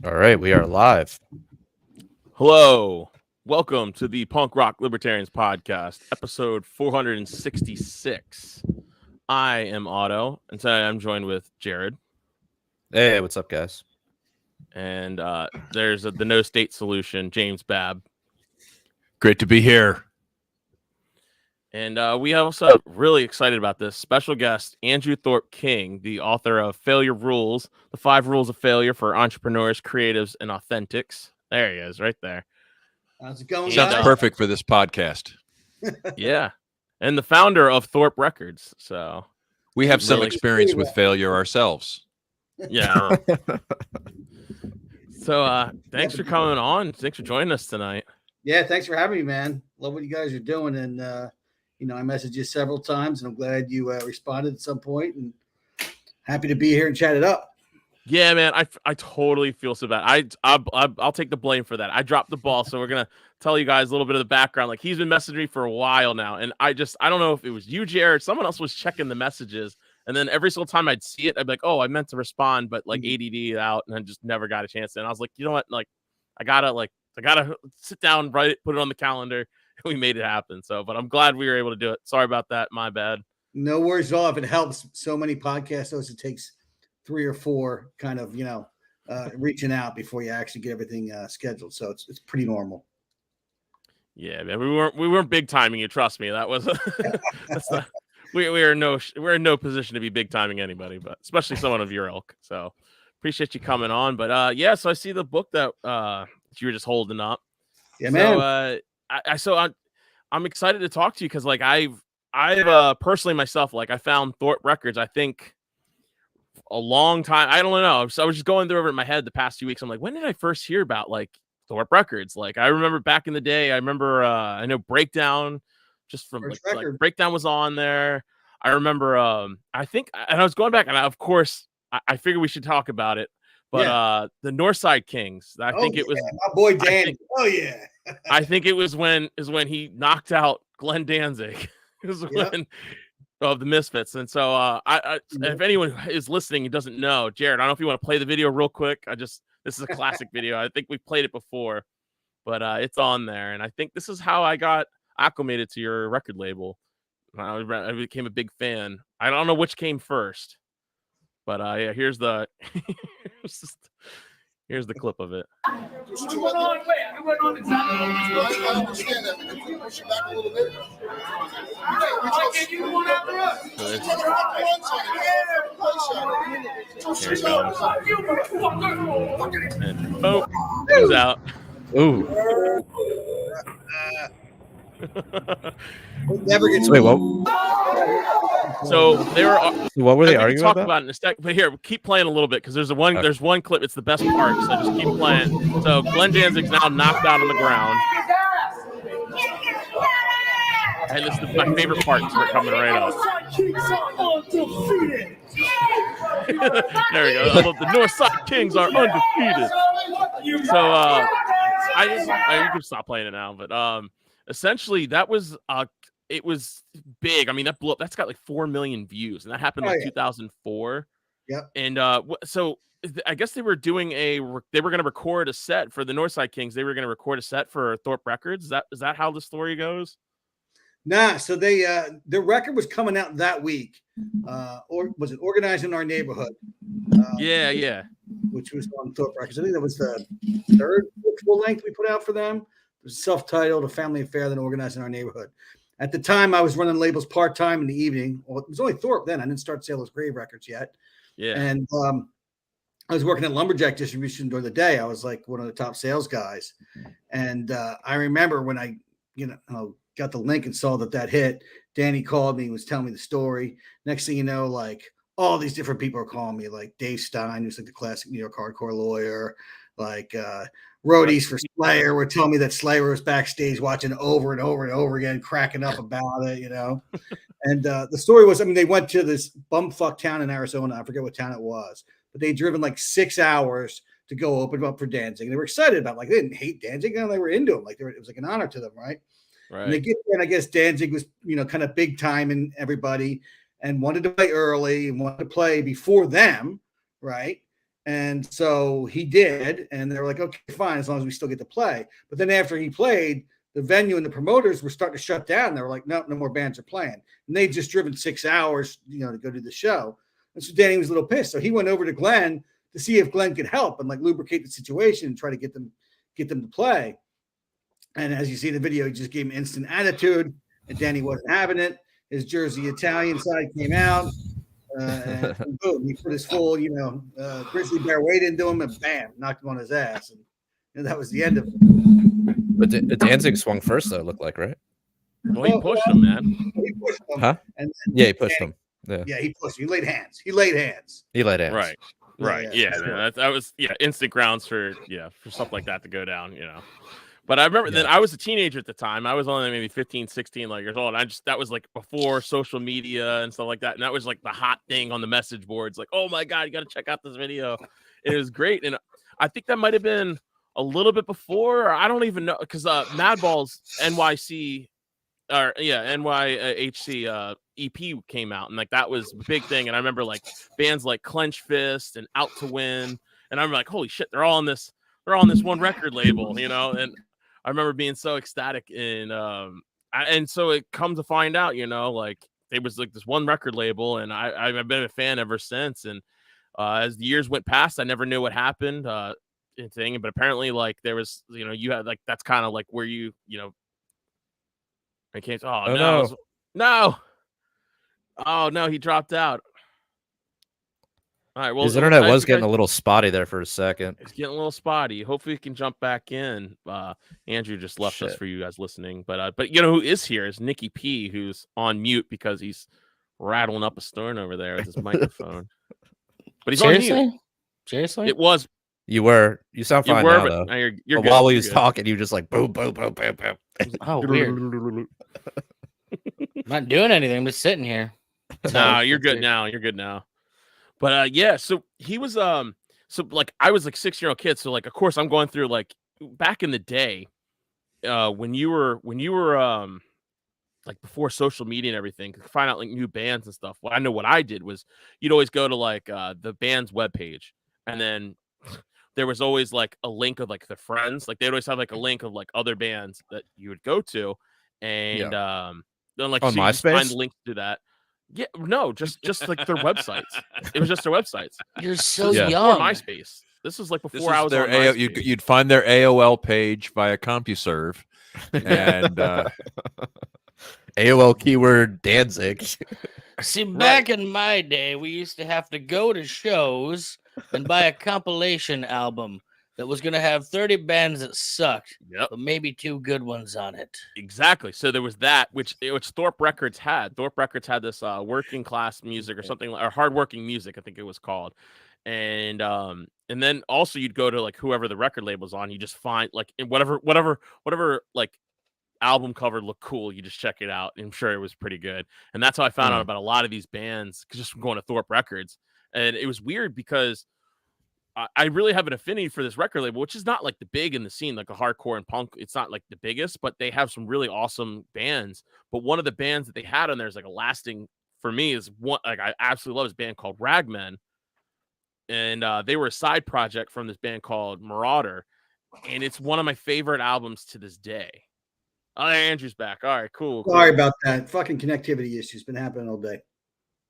All right, we are live. Hello. Welcome to the Punk Rock Libertarians Podcast, episode 466. I am Otto, and today I'm joined with Jared. Hey, what's up, guys? And there's the No State Solution, James Babb. Great to be here. And we also really excited about this special guest, Andrew Thorpe King, the author of Failure Rules, the 5 Rules of Failure for Entrepreneurs, Creatives, and Authentics. There he is, right there. How's it going, Sounds guys? perfect for this podcast. Yeah. And the founder of Thorpe Records. So We have some Really experience with failure ourselves. yeah. So thanks for coming on. Thanks for joining us tonight. Yeah, thanks for having me, man. Love what you guys are doing. And, I messaged you several times, and I'm glad you responded at some point, and happy to be here and chat it up. Yeah, man, I totally feel so bad. I'll take the blame for that. I dropped the ball, so we're gonna tell you guys a little bit of the background. Like, he's been messaging me for a while now, and I don't know if it was you, Jared, someone else was checking the messages, and then every single time I'd see it, I'd be like, oh, I meant to respond, but like ADD out, and I just never got a chance. And I was like, you know what, like I gotta sit down, write it, put it on the calendar. We made it happen. So, but I'm glad we were able to do it. Sorry about that. My bad. No worries at all. If it helps so many podcasts, it takes 3 or 4 kind of, reaching out before you actually get everything scheduled. So it's pretty normal. Yeah, man, we weren't big timing you. Trust me, that was that's not, we're in no position to be big timing anybody, but especially someone of your ilk. So appreciate you coming on. But yeah, so I see the book that you were just holding up. Yeah, man. I'm excited to talk to you because like I've personally myself, like I found Thorpe Records, I think a long time. I don't know. So I was just going through it in my head the past few weeks. I'm like, when did I first hear about like Thorpe Records? Like I remember back in the day, I know Breakdown just from like Breakdown was on there. I remember I think, and I was going back, and of course I figured we should talk about it. But the Northside Kings, I think it was my boy Dan. I think it was when he knocked out Glenn Danzig. It was when of the Misfits. And so if anyone is listening and doesn't know, Jared, I don't know if you want to play the video real quick. This is a classic video. I think we've played it before, but it's on there. And I think this is how I got acclimated to your record label. I became a big fan. I don't know which came first. But yeah, here's the clip of it. What's going on? Wait, I went on exactly. I understand that. Can you push it back a little bit? Why can't you one after us? And boom, he's out. Ooh. Never gets Wait, what? So they were. What were they arguing talk about? It in a sec, but here, keep playing a little bit because there's one clip. It's the best part. So just keep playing. So Glenn Danzig's now knocked out on the ground, and this is my favorite part because we're coming right up. There we go. The Northside Kings are undefeated. So you can stop playing it now, but essentially that was it was big. I mean, that blew up. That's got like 4 million views, and that happened in 2004. Yep. And so I guess they were going to record a set for the Northside Kings. They were going to record a set for Thorpe Records. Is that how the story goes? Nah. So they the record was coming out that week. Or was it Organized in Our Neighborhood? Yeah. Which was on Thorpe Records. I think that was the 3rd full length we put out for them. It was self-titled, A Family Affair, then Organized in Our Neighborhood. At the time, I was running labels part-time in the evening. Well, it was only Thorpe then. I didn't start Sailor's Grave Records yet. Yeah. And I was working at Lumberjack Distribution during the day. I was like one of the top sales guys. And I remember when I, got the link and saw that hit, Danny called me and was telling me the story. Next thing you know, like all these different people are calling me, like Dave Stein, who's like the classic New York hardcore lawyer, like roadies for Slayer were telling me that Slayer was backstage watching over and over and over again, cracking up about it, And the story was, they went to this bumfuck town in Arizona. I forget what town it was, but they'd driven like 6 hours to go open up for Danzig. And they were excited about it. Like, they didn't hate Danzig. They were into him. Like, it was like an honor to them, right? And they get there, and I guess Danzig was, kind of big time in everybody and wanted to play early and wanted to play before them, right? And so he did, and they were like, okay, fine, as long as we still get to play. But then after he played, the venue and the promoters were starting to shut down. They were like, no more bands are playing. And they'd just driven 6 hours, to go do the show. And so Danny was a little pissed. So he went over to Glenn to see if Glenn could help and like lubricate the situation and try to get them to play. And as you see in the video, he just gave him instant attitude, and Danny wasn't having it. His Jersey Italian side came out. And boom, he put his full, grizzly bear weight into him, and bam, knocked him on his ass, and that was the end of it. But Danzig swung first, though. It looked like, right? Well, he pushed him, man. He pushed him, Huh? And Yeah, he pushed him. Yeah, he pushed him. He laid hands. He laid hands. Right. Yeah. That was instant grounds for something like that to go down. But I remember then I was a teenager at the time. I was only maybe 15, 16 years old. And that was like before social media and stuff like that. And that was like the hot thing on the message boards. Like, oh my God, you got to check out this video. It was great. And I think that might've been a little bit before, or I don't even know. Cause Madball's NYC or NYHC EP came out. And like, that was a big thing. And I remember like bands like Clench Fist and Out to Win. And I'm like, holy shit, they're all on this one record label, and I remember being so ecstatic, and so it comes to find out, like it was like this one record label, and I've been a fan ever since. And as the years went past, I never knew what happened, but apparently, like there was, you had like that's kind of like where I came. No, he dropped out. All right, well, his internet was getting a little spotty there for a second. It's getting a little spotty. Hopefully, we can jump back in. Andrew just left us for you guys listening, but who is here is Nikki P, who's on mute because he's rattling up a storm over there with his microphone. But he's on mute. Seriously, it was. You sound fine now, though. Now you're while he was talking, you just like boom, boom, boom, boom, boom. Oh, weird. I'm not doing anything. I'm just sitting here. No, you're good now. You're good now. But so he was so like I was like 6-year-old kid, so like of course I'm going through like back in the day when you were like before social media and everything, to find out like new bands and stuff. Well, I know what I did was you'd always go to like the band's webpage, and then there was always like a link of like the friends, like they'd always have like a link of like other bands that you would go to, and then like on so MySpace, find the links to that. Yeah, no, just like their websites. It was just their websites. You're so young. young. MySpace. This was like before I was on MySpace. You'd find their AOL page via CompuServe, and AOL keyword Danzig. See, back in my day, we used to have to go to shows and buy a compilation album that was going to have 30 bands that sucked, but maybe 2 good ones on it. Exactly. So there was that, which Thorpe Records had. Thorpe Records had this working class music or something, or hardworking music, I think it was called. And then also you'd go to like whoever the record label's on, you just find like whatever like album cover looked cool, you just check it out. I'm sure it was pretty good. And that's how I found out about a lot of these bands, just from going to Thorpe Records. And it was weird because I really have an affinity for this record label, which is not like the big in the scene, like a hardcore and punk. It's not like the biggest, but they have some really awesome bands. But one of the bands that they had on there is like a lasting for me is one like I absolutely love this band called Ragmen. And they were a side project from this band called Marauder. And it's one of my favorite albums to this day. Oh, Andrew's back. All right, cool. Sorry about that. Fucking connectivity issues been happening all day.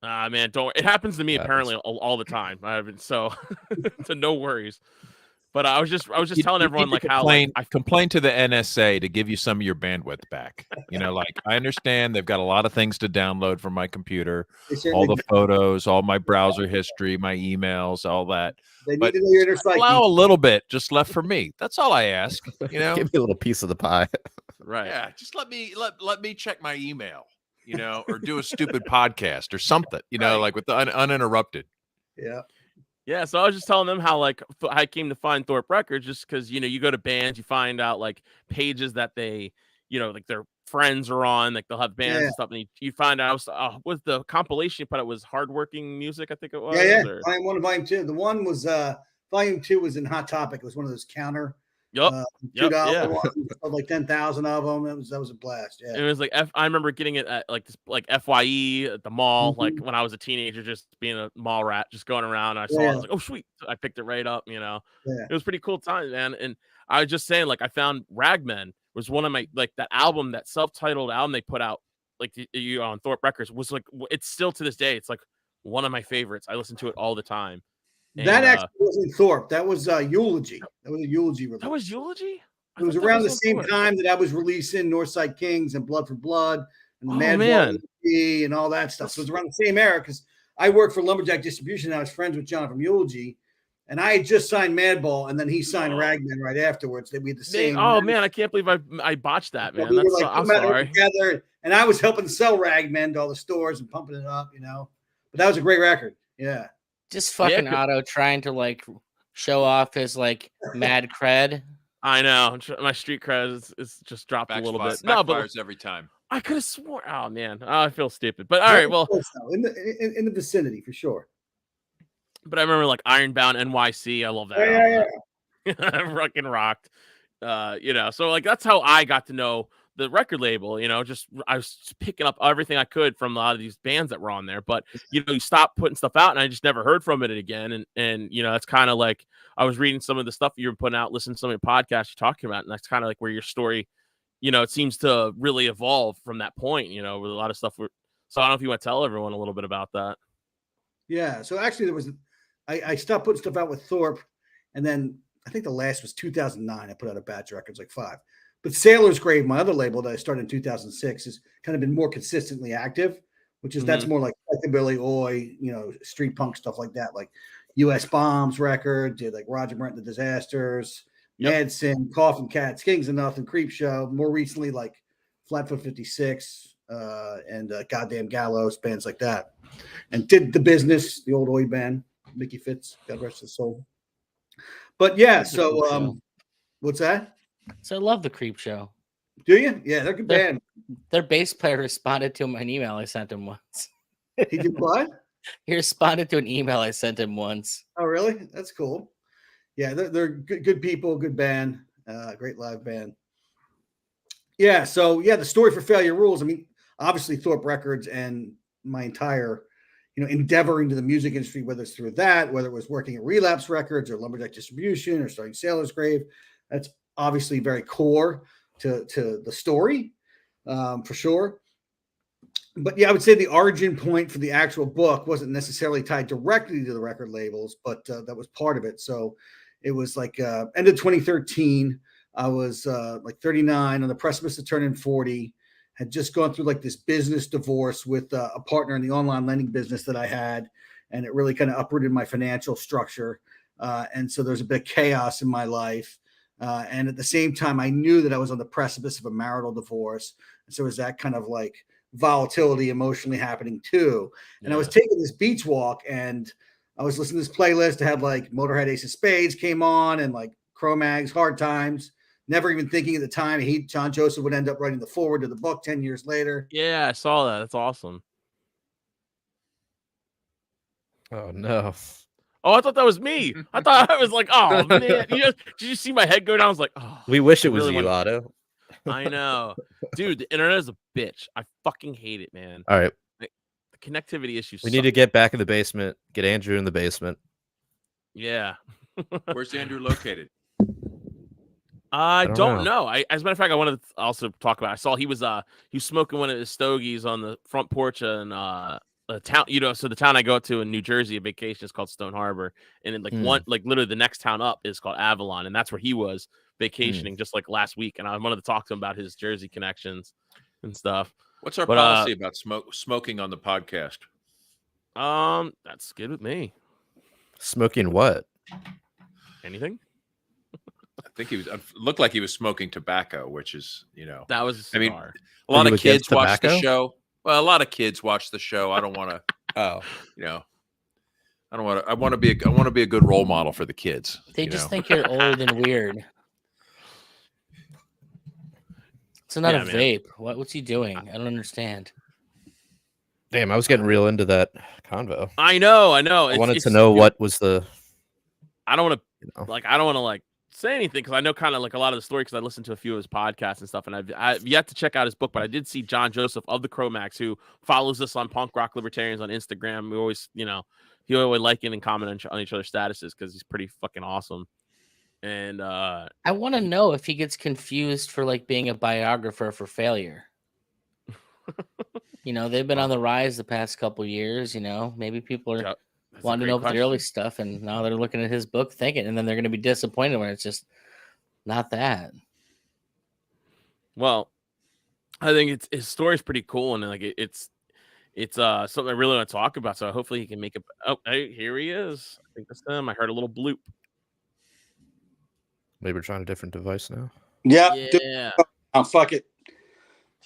Man, don't. It happens to me apparently all the time. So no worries. But I was just telling everyone like how I complain to the NSA to give you some of your bandwidth back. Like I understand they've got a lot of things to download from my computer, all the photos, all my browser history, my emails, all that. They need to know your inner psyche. Allow a little bit just left for me. That's all I ask. Give me a little piece of the pie. Right. Yeah. Just let me check my email. Or do a stupid podcast or something, like with the uninterrupted. Yeah. Yeah. So I was just telling them how like I came to find Thorpe Records just because, you go to bands, you find out like pages that they, like their friends are on, like they'll have bands and stuff. And you find out was the compilation you put out was Hardworking Music, I think it was. Yeah. Volume 1 and Volume 2. The one was Volume 2 was in Hot Topic. It was one of those counter Yep. $2 sold like 10,000 of them. That was a blast. Yeah. It was like I remember getting it at like this like FYE at the mall, like when I was a teenager, just being a mall rat, just going around. And I saw it, I was like, oh sweet. So I picked it right up, Yeah. It was pretty cool time, man. And I was just saying, like, I found Ragmen was one of my like that album, that self-titled album they put out, like on Thorpe Records, was like, it's still to this day, it's like one of my favorites. I listen to it all the time. That actually wasn't Thorpe. That was Eulogy. That was a Eulogy release. That was Eulogy? It was around the same time that I was releasing Northside Kings and Blood for Blood and the Man and all that stuff. So it was around the same era because I worked for Lumberjack Distribution. And I was friends with John from Eulogy. And I had just signed Madball, and then he signed Ragman right afterwards. We had the same. Oh, man, I can't believe I botched that, man. We were I'm sorry. Together, and I was helping sell Ragman to all the stores and pumping it up, But that was a great record. Yeah. Just fucking Otto trying to like show off his like mad cred. I know my street cred is just dropped a little bit. No, but every time. I could have sworn. Oh man, I feel stupid. But all right, well, in the vicinity for sure. But I remember like Ironbound NYC. I love that. Yeah. Fucking rocked. So like that's how I got to know the record label, just I was picking up everything I could from a lot of these bands that were on there, but you stopped putting stuff out and I just never heard from it again. And that's kind of like I was reading some of the stuff you were putting out, listening to some of your podcasts you're talking about, and that's kind of like where your story, it seems to really evolve from that point, with a lot of stuff. So I don't know if you want to tell everyone a little bit about that. Yeah. So actually I stopped putting stuff out with Thorpe, and then I think the last was 2009. I put out a batch of records, like 5. But Sailor's Grave, my other label that I started in 2006, has kind of been more consistently active, which is that's more like Billy Oi, street punk stuff like that, like U.S. Bombs record, did like Roger Brent and the Disasters, Mad Sin, Coffin Cats, Kings of Nothing, Creep Show. More recently, like Flatfoot 56 and Goddamn Gallows, bands like that. And did The Business, the old Oi band, Mickey Fitz, God rest his soul. But yeah, so what's that? So I love the Creep Show. Do you? Yeah, they're a good band. Their bass player responded to an email I sent him once. He did what? He responded to an email I sent him once. Oh, really? That's cool. Yeah, they're good people, good band, great live band. Yeah, so the story for Failure Rules. I mean, obviously Thorpe Records and my entire, endeavor into the music industry, whether it's through that, whether it was working at Relapse Records or Lumberjack Distribution or starting Sailor's Grave, that's obviously very core to the story, for sure. But yeah, I would say the origin point for the actual book wasn't necessarily tied directly to the record labels, but that was part of it. So it was like end of 2013. I was like 39 on the precipice of turning 40. Had just gone through like this business divorce with a partner in the online lending business that I had, and it really kind of uprooted my financial structure. And so there's a bit of chaos in my life. And at the same time, I knew that I was on the precipice of a marital divorce. And so it was that kind of like volatility emotionally happening too. And I was taking this beach walk and I was listening to this playlist that had like Motorhead, Ace of Spades came on and like Cro-Mags, Hard Times. Never even thinking at the time John Joseph would end up writing the foreword to the book 10 years later. Yeah, I saw that. That's awesome. Oh, no. Oh, I thought that was me. I thought I was like, oh, man. Did you see my head go down? I was like, oh. We wish it was you, Otto. I know. Dude, the internet is a bitch. I fucking hate it, man. All right. The connectivity issues. We need to get back in the basement, get Andrew in the basement. Yeah. Where's Andrew located? I don't know. As a matter of fact, I wanted to also talk about. I saw he was smoking one of his stogies on the front porch and the town. So the town I go to in New Jersey, a vacation, is called Stone Harbor, and then literally the next town up is called Avalon, and that's where he was vacationing just like last week. And I wanted to talk to him about his Jersey connections and stuff. What's our policy about smoking on the podcast? That's good with me. Smoking what? Anything? I think looked like he was smoking tobacco, which is, that was a cigar. I mean, a lot of kids watch the show. Well, a lot of kids watch the show. I don't want to, I don't want to, I want to be a good role model for the kids. They just think you're old and weird. It's not a vape. What's he doing? I don't understand. Damn, I was getting real into that convo. I know. I wanted to know what was the. I don't want to I don't want to say anything because I know kind of like a lot of the story because I listened to a few of his podcasts and stuff, and I've yet to check out his book, but I did see John Joseph of the Cro-Mags, who follows us on Punk Rock Libertarians on Instagram. We always, he always liking and comment on each other's statuses because he's pretty fucking awesome. And I want to know if he gets confused for like being a biographer for failure. They've been on the rise the past couple years. Maybe people are wanting to know about the early stuff, and now they're looking at his book thinking, and then they're going to be disappointed when it's just not that. Well, I think his story's pretty cool, and like it's something I really want to talk about. So hopefully he can make it. Oh, hey, here he is. I think that's him. I heard a little bloop. Maybe we're trying a different device now. Yeah. Oh, fuck it.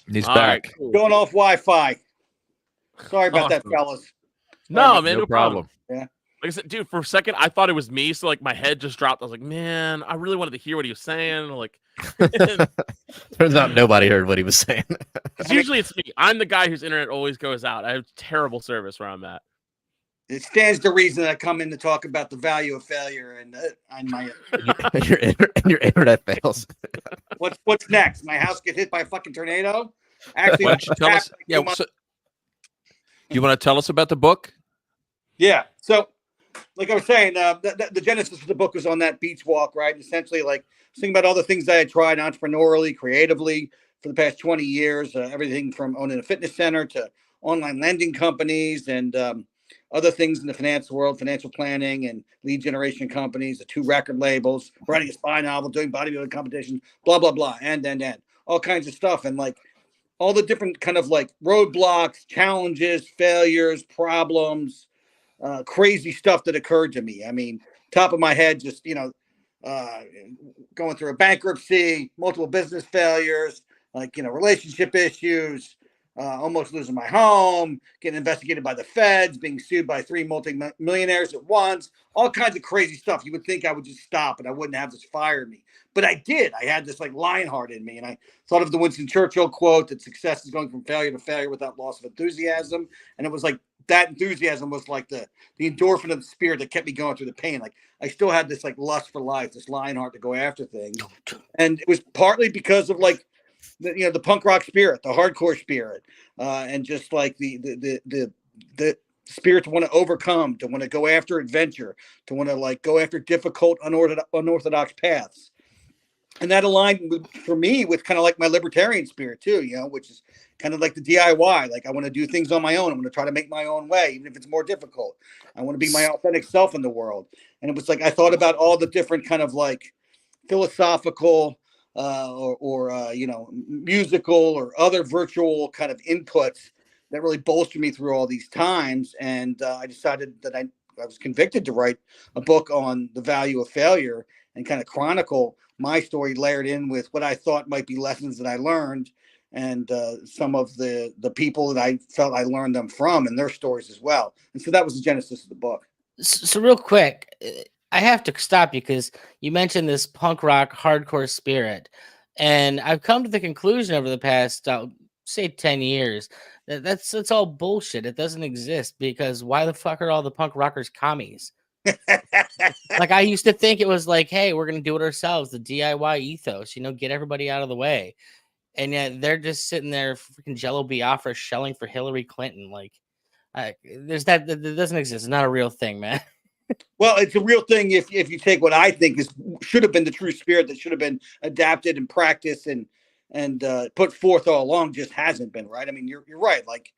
He's All back. right, cool. Going off Wi-Fi. Sorry about that, fellas. No, man, No problem. Yeah. Like I said, dude, for a second I thought it was me, so like my head just dropped. I was like, man, I really wanted to hear what he was saying. Like, Turns out nobody heard what he was saying. because usually it's me. I'm the guy whose internet always goes out. I have terrible service where I'm at. It stands to reason that I come in to talk about the value of failure, and my your internet fails. what's next? My house get hit by a fucking tornado? Actually, Why don't you tell us? Yeah. So, you want to tell us about the book? Yeah. So, like I was saying, the genesis of the book was on that beach walk, right? And essentially, like, thinking about all the things I had tried entrepreneurially, creatively for the past 20 years, everything from owning a fitness center to online lending companies and other things in the finance world, financial planning and lead generation companies, the 2 record labels, writing a spy novel, doing bodybuilding competitions, blah, blah, blah, and all kinds of stuff. And like all the different kind of like roadblocks, challenges, failures, problems, crazy stuff that occurred to me. I mean, top of my head, just, going through a bankruptcy, multiple business failures, like, relationship issues, almost losing my home, getting investigated by the feds, being sued by 3 multi-millionaires at once, all kinds of crazy stuff. You would think I would just stop and I wouldn't have this fire in me. But I did. I had this like lion heart in me. And I thought of the Winston Churchill quote that success is going from failure to failure without loss of enthusiasm. And it was like that enthusiasm was like the endorphin of the spirit that kept me going through the pain. Like I still had this like lust for life, this lion heart to go after things. And it was partly because of like, the punk rock spirit, the hardcore spirit, and just like the spirit to want to overcome, to want to go after adventure, to want to like go after difficult, unorthodox paths. And that aligned for me with kind of like my libertarian spirit too, which is kind of like the DIY. Like I want to do things on my own. I'm going to try to make my own way, even if it's more difficult. I want to be my authentic self in the world. And it was like I thought about all the different kind of like philosophical or musical or other virtual kind of inputs that really bolstered me through all these times. And I decided that I was convicted to write a book on the value of failure and kind of chronicle my story layered in with what I thought might be lessons that I learned and some of the people that I felt I learned them from and their stories as well. And so that was the genesis of the book. So real quick, I have to stop you because you mentioned this punk rock hardcore spirit, and I've come to the conclusion over the past, say 10 years, that's all bullshit. It doesn't exist because why the fuck are all the punk rockers commies? Like I used to think it was like, hey, we're going to do it ourselves. The DIY ethos, get everybody out of the way. And yet they're just sitting there freaking Jello Biafra shelling for Hillary Clinton. Like there's that doesn't exist. It's not a real thing, man. Well, it's a real thing if you take what I think should have been the true spirit that should have been adapted and practiced and put forth all along, just hasn't been, right? I mean, you're right. Like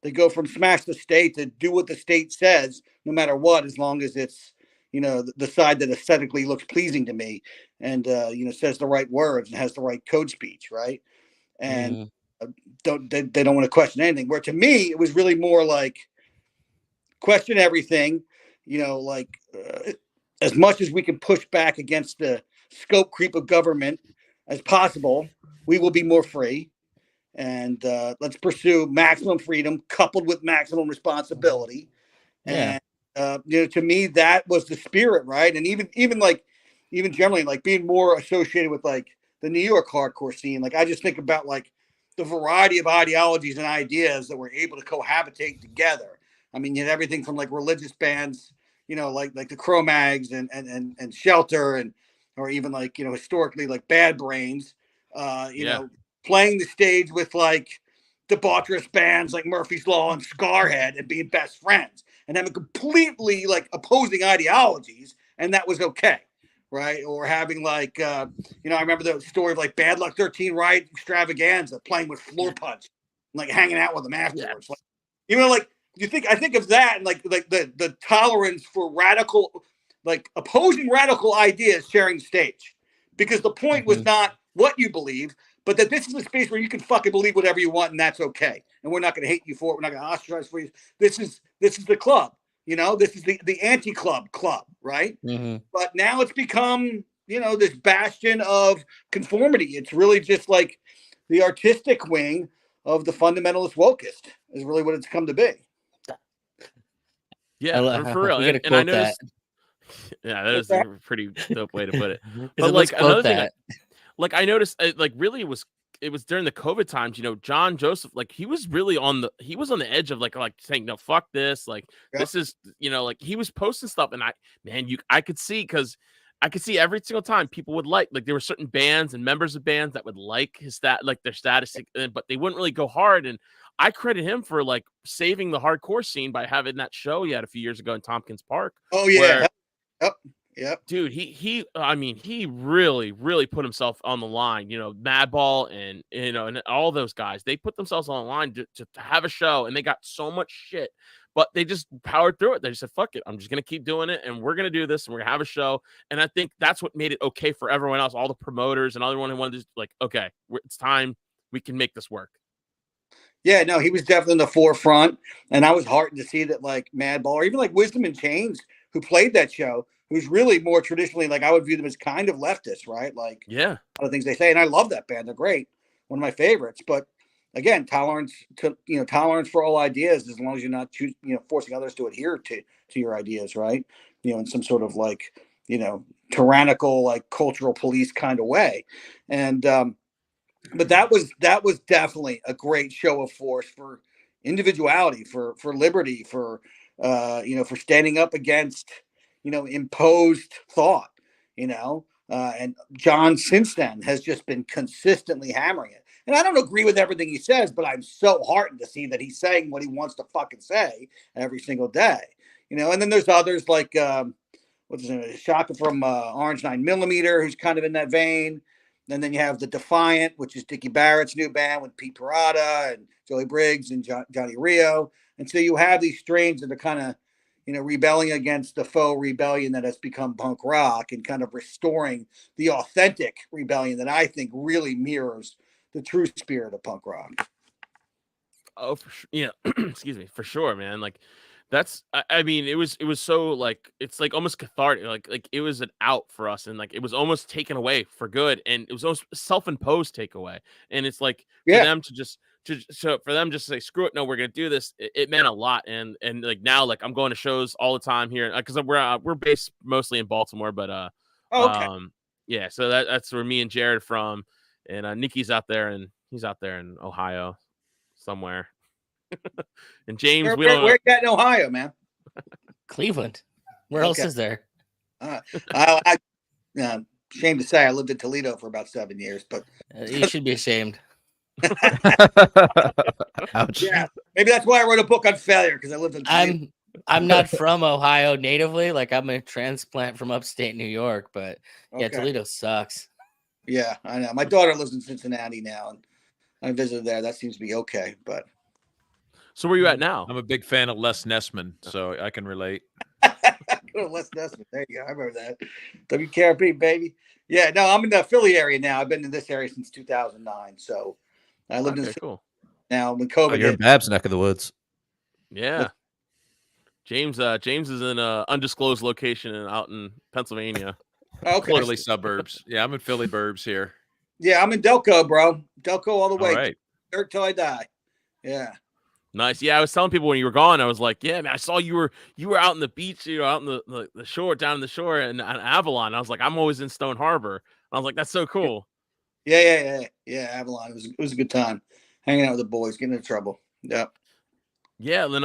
they go from smash the state to do what the state says, no matter what, as long as it's the side that aesthetically looks pleasing to me and says the right words and has the right code speech, right? And they don't want to question anything. Where to me, it was really more like question everything. As much as we can push back against the scope creep of government as possible, we will be more free. And let's pursue maximum freedom coupled with maximum responsibility. Yeah. And to me, that was the spirit, right? And even generally, like being more associated with like the New York hardcore scene. Like I just think about like the variety of ideologies and ideas that were able to cohabitate together. I mean, you had everything from like religious bands, like the Cro-Mags and Shelter and or even like, historically like Bad Brains, playing the stage with like debaucherous bands like Murphy's Law and Scarhead and being best friends and having completely like opposing ideologies. And that was okay. Right. Or having like, I remember the story of like Bad Luck 13 Riot Extravaganza playing with Floor Punch, and, like hanging out with them afterwards. Yeah. Like, I think of that and like the tolerance for radical, like opposing radical ideas sharing the stage, because the point was not what you believe, but that this is a space where you can fucking believe whatever you want and that's okay. And we're not going to hate you for it. We're not going to ostracize for you. This is the club. This is the anti-club, right? Mm-hmm. But now it's become, this bastion of conformity. It's really just like the artistic wing of the fundamentalist wokist is really what it's come to be. Yeah, for real. And I noticed, that is a pretty dope way to put it. But like another thing, like I noticed, like really it was during the COVID times, John Joseph, like he was really on the edge of like saying, no, fuck this. Like, this is, like he was posting stuff and I could see, because I could see every single time people would like there were certain bands and members of bands that would like their status, but they wouldn't really go hard. And I credit him for like saving the hardcore scene by having that show he had a few years ago in Tompkins Park. Oh yeah. Yep. Dude, he really, really put himself on the line. Madball and and all those guys, they put themselves on the line to have a show, and they got so much shit, but they just powered through it. They just said, "Fuck it, I'm just gonna keep doing it, and we're gonna do this, and we're gonna have a show." And I think that's what made it okay for everyone else, all the promoters and everyone who wanted to like, okay, it's time, we can make this work. Yeah, no, he was definitely in the forefront, and I was heartened to see that like Madball or even like Wisdom in Chains, who played that show, who's really more traditionally, like I would view them as kind of leftist, right? Like, yeah, a lot of things they say, and I love that band; they're great, one of my favorites. But again, tolerance for all ideas, as long as you're not forcing others to adhere to your ideas, right? In some sort of like tyrannical like cultural police kind of way, and but that was definitely a great show of force for individuality, for liberty, for for standing up against imposed thought, and John since then has just been consistently hammering it. And I don't agree with everything he says, but I'm so heartened to see that he's saying what he wants to fucking say every single day, and then there's others like what's his name, Shaka from Orange 9mm, who's kind of in that vein. And then you have the Defiant, which is Dickie Barrett's new band with Pete Parada and Joey Briggs and Johnny Rio. And so you have these strains that are kind of, rebelling against the faux rebellion that has become punk rock and kind of restoring the authentic rebellion that I think really mirrors the true spirit of punk rock. Oh, for sure. Excuse me, for sure, man. Like, that's, I mean, it was so like, it's like almost cathartic. Like it was an out for us, and like it was almost taken away for good, and it was almost self-imposed takeaway. And it's like for them to say, screw it, no, we're gonna do this. It meant a lot. And like now, like I'm going to shows all the time here because we're based mostly in Baltimore, but yeah. So that's where me and Jared from, and Nikki's out there, and he's out there in Ohio somewhere. And James, where you at in Ohio, man? Cleveland. Where else is there? Shame to say, I lived in Toledo for about 7 years, but you should be ashamed. Ouch. Yeah, maybe that's why I wrote a book on failure, because I lived in Toledo. I'm not from Ohio natively. Like I'm a transplant from upstate New York, but yeah, Toledo sucks. Yeah, I know. My daughter lives in Cincinnati now, and I visited there. That seems to be okay, but. So where you at now? I'm a big fan of Les Nessman, so I can relate. Les Nessman. There you go. I remember that. WKRP, baby. Yeah, no, I'm in the Philly area now. I've been in this area since 2009. So I lived in cool. Now when COVID you're in Bab's neck of the woods. Yeah. James is in an undisclosed location out in Pennsylvania. Okay. Clearly suburbs. Yeah, I'm in Philly burbs here. Yeah, I'm in Delco, bro. Delco all the way. All right. Dirt till I die. Yeah. Nice. Yeah, I was telling people when you were gone, I was like, yeah, man, I saw you were out in the beach, out in the shore, down in the shore and on Avalon. I was like, I'm always in Stone Harbor. I was like, that's so cool. Yeah, Avalon. It was a good time hanging out with the boys, getting into trouble. Yeah. Yeah, then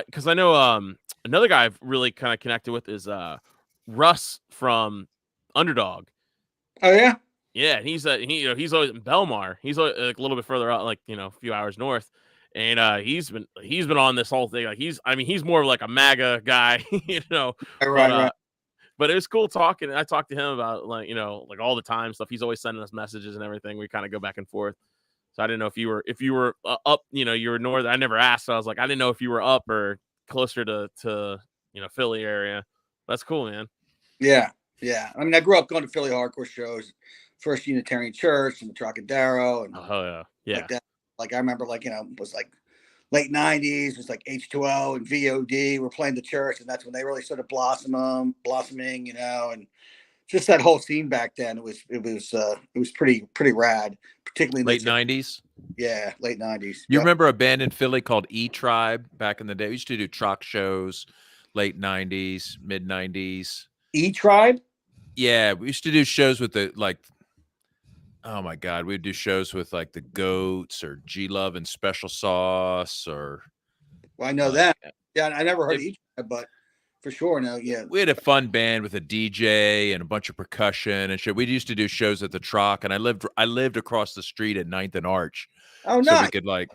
because I know another guy I've really kind of connected with is Russ from Underdog. Oh yeah. Yeah, he's he's always in Belmar. He's like a little bit further out, like a few hours north, and he's been on this whole thing. Like he's more of like a MAGA guy, Right. But it was cool talking. I talked to him about like all the time stuff. He's always sending us messages and everything. We kind of go back and forth. So I didn't know if you were up, you were north. I never asked. So I was like, I didn't know if you were up or closer to Philly area. That's cool, man. Yeah. I mean, I grew up going to Philly hardcore shows, First Unitarian Church and the Trocadero, and like that. Like I remember, like it was like late '90s. It was like H2O and VOD were playing the church, and that's when they really started blossoming, and just that whole scene back then. It was pretty rad, particularly in late '90s. Yeah, late '90s. You remember a band in Philly called E-Tribe back in the day? We used to do truck shows, late '90s, mid '90s. E-Tribe? Yeah, we used to do shows with oh my God, we'd do shows with like the Goats or G-Love and Special Sauce or. Well, I know that. Yeah, I never heard E-Tribe, but for sure, no, yeah. We had a fun band with a DJ and a bunch of percussion and shit. We used to do shows at the Troc, and I lived across the street at 9th and Arch. Oh, so nice. We could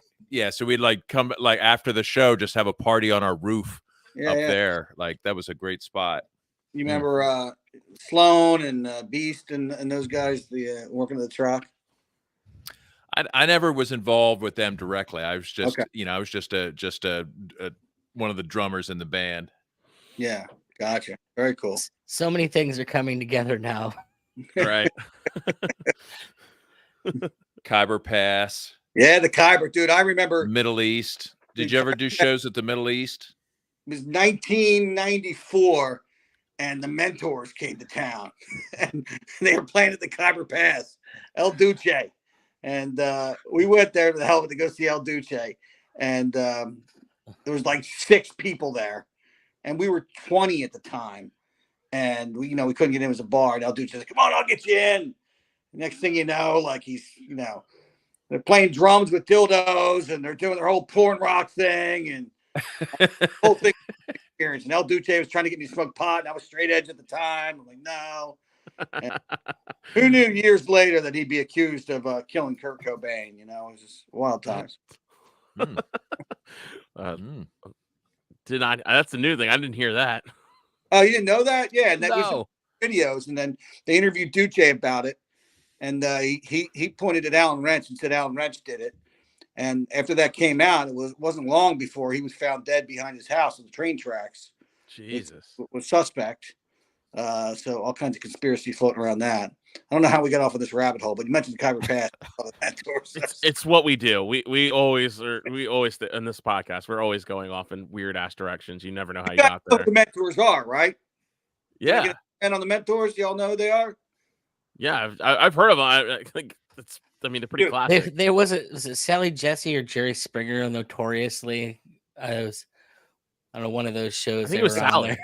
so we'd like come like after the show, just have a party on our roof there. Like that was a great spot. You remember Sloan and Beast and those guys working at the Troc? I never was involved with them directly. I was just, I was just a one of the drummers in the band. Yeah, gotcha. Very cool. So many things are coming together now. Right. Khyber Pass. Yeah, the Khyber, dude. I remember Middle East. Did you ever do shows at the Middle East? It was 1994, and the Mentors came to town, and they were playing at the Khyber Pass, El Duce, and we went there to the hell to go see El Duce, and there was like 6 people there, and we were 20 at the time, and we couldn't get in. It was a bar, and El Duce said, "Come on, I'll get you in." Next thing you know, like he's they're playing drums with dildos, and they're doing their whole porn rock thing, and whole thing experience. And El Duce was trying to get me to smoke pot, and I was straight edge at the time. I'm like, no. And who knew years later that he'd be accused of killing Kurt Cobain? It was just wild times. That's the new thing. I didn't hear that. Oh, you didn't know that? Yeah, and that was videos, and then they interviewed Duce about it, and he pointed at Alan Wrench and said Alan Wrench did it. And after that came out, it wasn't long before he was found dead behind his house on the train tracks. Jesus, was suspect. So all kinds of conspiracy floating around that. I don't know how we got off of this rabbit hole, but you mentioned the Khyber Pass. It's what we do. We always in this podcast, we're always going off in weird ass directions. You never know how you got there. What the Mentors are, right? Yeah. And on the Mentors, y'all know who they are? Yeah, I've heard of them. I think they're pretty classic. There was it Sally Jesse or Jerry Springer notoriously? I don't know, one of those shows. I think it was Sally.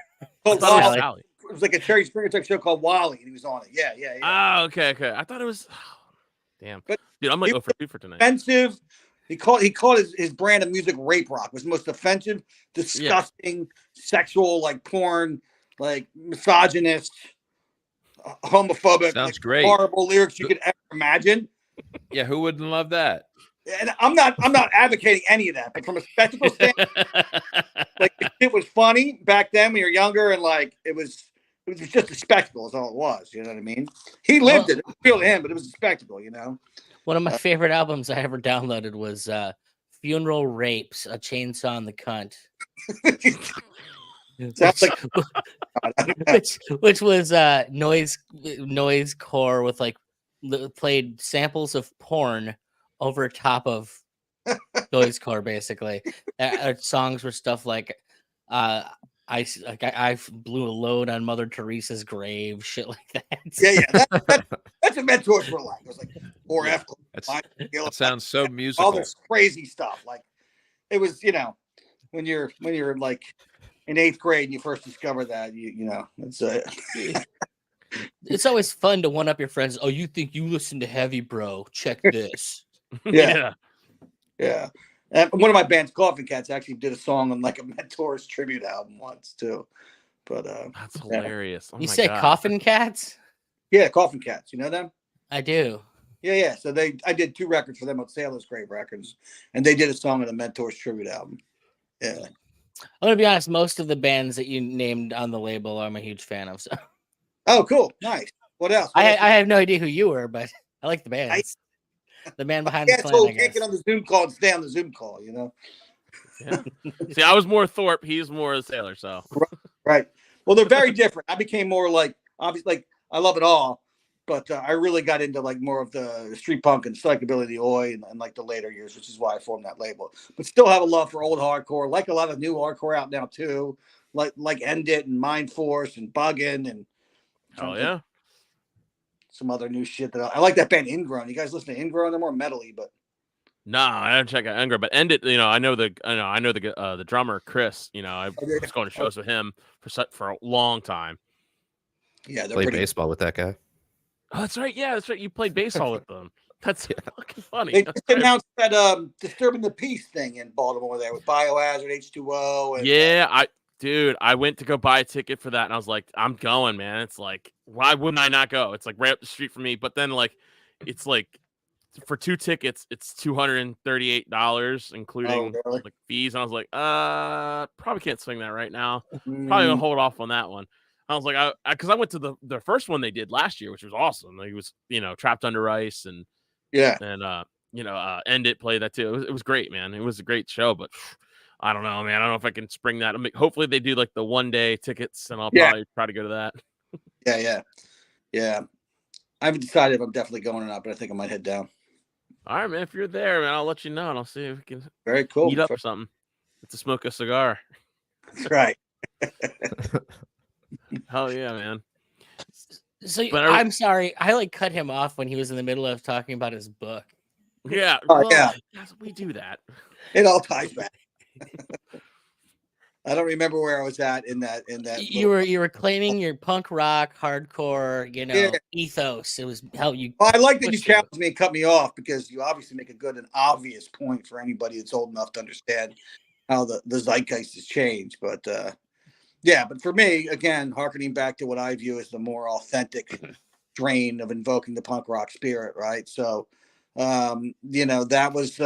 Sally. It was like a Jerry Springer type show called Wally, and he was on it. Yeah. Oh, okay. I thought it was. Damn. But dude, I'm like 0 for 2 for tonight. Offensive. He called his brand of music rape rock. It was the most offensive, disgusting, sexual, like porn, like misogynist, homophobic, sounds great, horrible lyrics you could ever imagine. Yeah, who wouldn't love that? And I'm not advocating any of that, but from a spectacle standpoint, like it was funny back then when you're younger, and like it was just a spectacle is all it was. You know what I mean? He lived it. It was real to him, but it was a spectacle. One of my favorite albums I ever downloaded was Funeral Rapes, A Chainsaw on the Cunt. which was noise core with like played samples of porn over top of noise core. Basically, songs were stuff like I blew a load on Mother Teresa's grave, shit like that. Yeah. That's what Mentors were like. It was like 4F. That sounds so musical. All this crazy stuff. Like it was, when you're like in 8th grade and you first discover that, it's always fun to one up your friends. Oh, you think you listen to heavy, bro? Check this. Yeah. And one of my bands, Coffin Cats, actually did a song on like a Mentors tribute album once too. But that's hilarious. Oh you say God. Coffin Cats? Yeah, Coffin Cats. You know them? I do. Yeah. So I did 2 records for them on Sailor's Grave Records, and they did a song on the Mentors tribute album. Yeah. I'm gonna be honest. Most of the bands that you named on the label, I'm a huge fan of. So Oh, cool, nice. What else? I have no idea who you were, but I like the bands. The man behind the Can't plan. I can't get guess. on the Zoom call and stay on the Zoom call. You know. Yeah. See, I was more Thorpe. He's more a Sailor. So Right. Well, they're very different. I became more like, obviously, like I love it all, but I really got into like more of the street punk and psychobilly, the oi, and like the later years, which is why I formed that label. But still have a love for old hardcore, like a lot of new hardcore out now too, like End It and Mind Force and Buggin' and yeah, some other new shit that I like. That band Ingrown. You guys listen to Ingrown? They're more metal-y, but no, I haven't checked out Unger, but End It. I know the drummer Chris. I was going to shows with him for a long time. Yeah, they're Played pretty. baseball with that guy. Oh, that's right. Yeah, that's right. You played baseball with them. That's fucking funny. They just announced that Disturbing the Peace thing in Baltimore there with Biohazard, H2O. And, yeah, I went to go buy a ticket for that, and I was like, I'm going, man. It's like, why wouldn't I not go? It's like right up the street from me. But then, like, it's like for 2 tickets, it's $238, including really? like fees. And I was like, probably can't swing that right now. Probably Mm, gonna hold off on that one. I was like, because I went to the first one they did last year, which was awesome. Like, it was Trapped Under Ice and End It played that too. It was great, man. It was a great show, but I don't know, man. I don't know if I can spring that. Hopefully they do like the 1-day tickets, and I'll probably try to go to that. Yeah. I haven't decided if I'm definitely going or not, but I think I might head down. All right, man. If you're there, man, I'll let you know, and I'll see if we can Very cool. meet up or something. To smoke a cigar. That's right. Hell yeah, man. So But I'm sorry, I like cut him off when he was in the middle of talking about his book. Yeah. Yeah. Yes, we do that. It all ties back. I don't remember where I was at in that. You were claiming your punk rock, hardcore, ethos. It was how you. Well, I like that you pushed challenged me and cut me off because you obviously make a good and obvious point for anybody that's old enough to understand how the zeitgeist has changed. But but for me, again, harkening back to what I view as the more authentic strain of invoking the punk rock spirit, right? So, that was